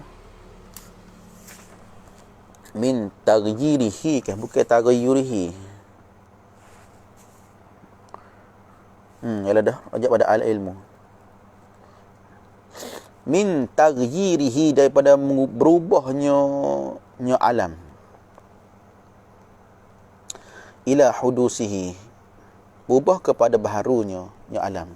min taghyirihi, kan, bukan taghayyurihi. Yalah dah ajak pada al-ilmu. Min taghyirihi, daripada berubahnya alam, ila hudusihi, berubah kepada baharunya alam.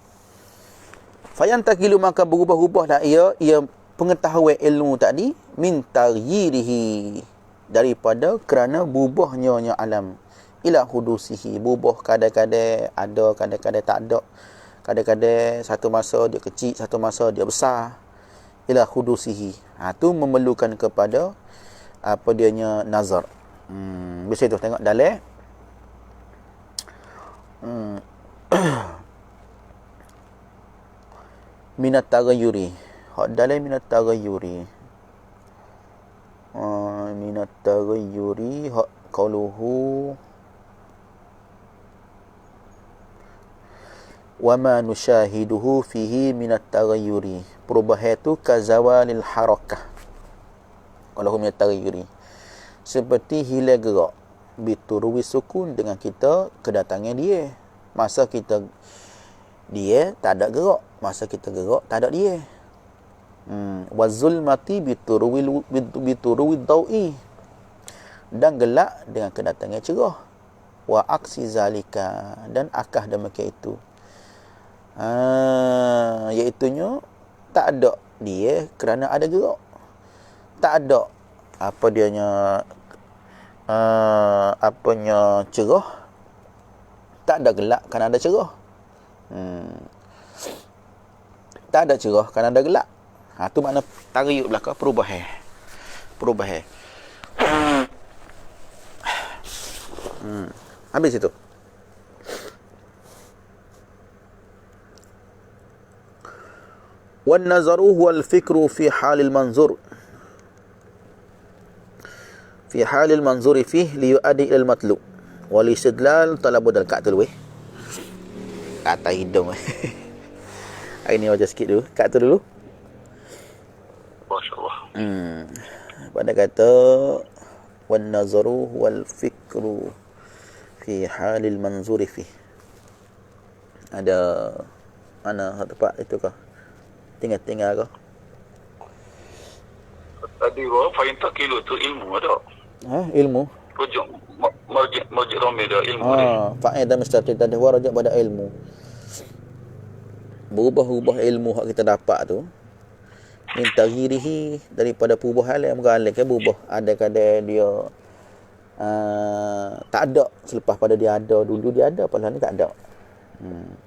Fayantakilu, maka berubah-ubahlah ia pengetahuan ilmu tadi, min taghyirihi, daripada kerana berubahnya alam, ila hudusihi, berubah kadang-kadang ada, kadang-kadang tak ada, kadang-kadang satu masa dia kecil, satu masa dia besar, ila hudusihi. Tu memerlukan kepada apa dianya nazar. Biasa tu tengok dalam minat tagayyuri. Hak dalam minat tagayyuri. Minat tagayyuri hak qauluhu wa ma nushahiduhu fihi minat tagayyuri. Perubahan itu kazawalil harakah. Qauluhu minat tagayyuri. Seperti hilang gerak. Biturwi sukun, dengan kita kedatangan dia. Masa kita dia tak ada gerak, masa kita gerak tak ada dia. Wazulmati biturwi dawi, dan gelap dengan kedatangan cerah. Wa aksi zalika, dan akah demikian itu. Iaitunya tak ada dia kerana ada gerak. Tak ada apa dianya apanya cerah. Tak ada gelap kerana ada cerah. Tak ada cerah kerana ada gelap. Tu makna taryuk belaka perubahan. Habis itu. Wan nazaru huwal fikru fi halil manzur. Fi halil manzuri fih liyu'adi ilal matlub. Wal istidlal talabud al-kat tu dulu. Kata hidung. Hari ni baca sikit dulu. Kat tu dulu. Masya-Allah. Pada kata wan nazaru wal fikru fi halil manzuri fih. Ada mana tempat itu kah? Tinggal kah? Tadi bawa fahimta kilo tu ilmu ada. Ilmu. Rujuk marjik ramai dah ilmu dia. Faedah mustaqil tadi warajak pada ilmu. Berubah-ubah ilmu hak kita dapat tu. Min taghirihi, daripada perubahan yang mengalir ke berubah. Ada kadang dia tak ada selepas pada dia ada. Dulu dia ada, pada ni tak ada.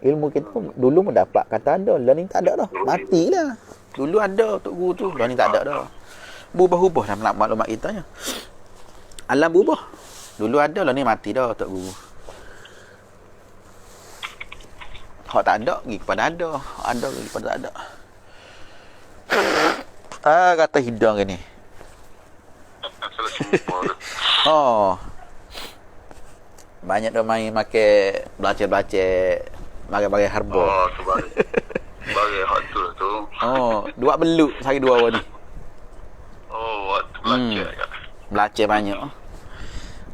Ilmu kita dulu mendapat kata ada, lah ni tak ada dah. Matilah. Dulu ada tok guru tu, lah ni tak ada dah. Berubah-ubah dalam maklumat kita nya. Alam berubah. Dulu ada, lah ni mati dah tok guru. Hak tak ada pergi kepada ada, hak ada pergi kepada tak ada. Kata hidang ke ni. Banyak dah main makan belacar-belacar bagai-bagai harba. Sebagai hak tu. Dua beluk sehari dua orang ni. Waktu belajar kan. Belajar banyak.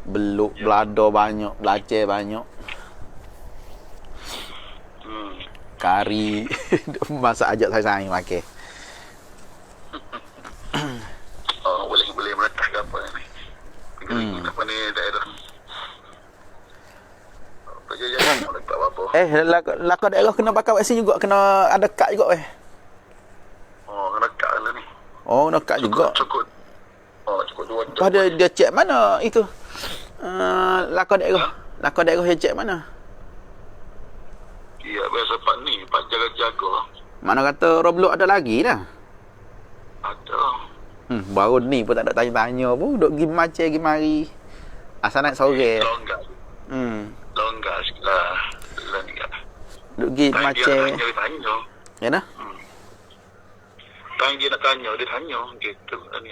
Beluk, belado banyak, belajar banyak. Kari masak ajak saya makan. Boleh meletak ke apa ni? Apa ni daerah. Jangan meletak apa-apa. Lakon daerah kena pakai vaksin juga, kena ada kad juga Kena kad lah ni. Kena kad juga. Cukup 2 jam. Pada dia cek mana itu? Lakon daerah. Lakon daerah dia cek mana? Ya, biasa Pak ni, Pak jaga-jaga. Mana kata Roblok ada lagi dah. Ada. Baru ni pun tak ada tanya-tanya pun. Duk pergi macam pergi mari. Asal naik sore. Longgar sikit lah. Duk pergi macam. Dia tanya. Ya nah? Tanya dia nak tanya, dia tanya. Gitu lah ni.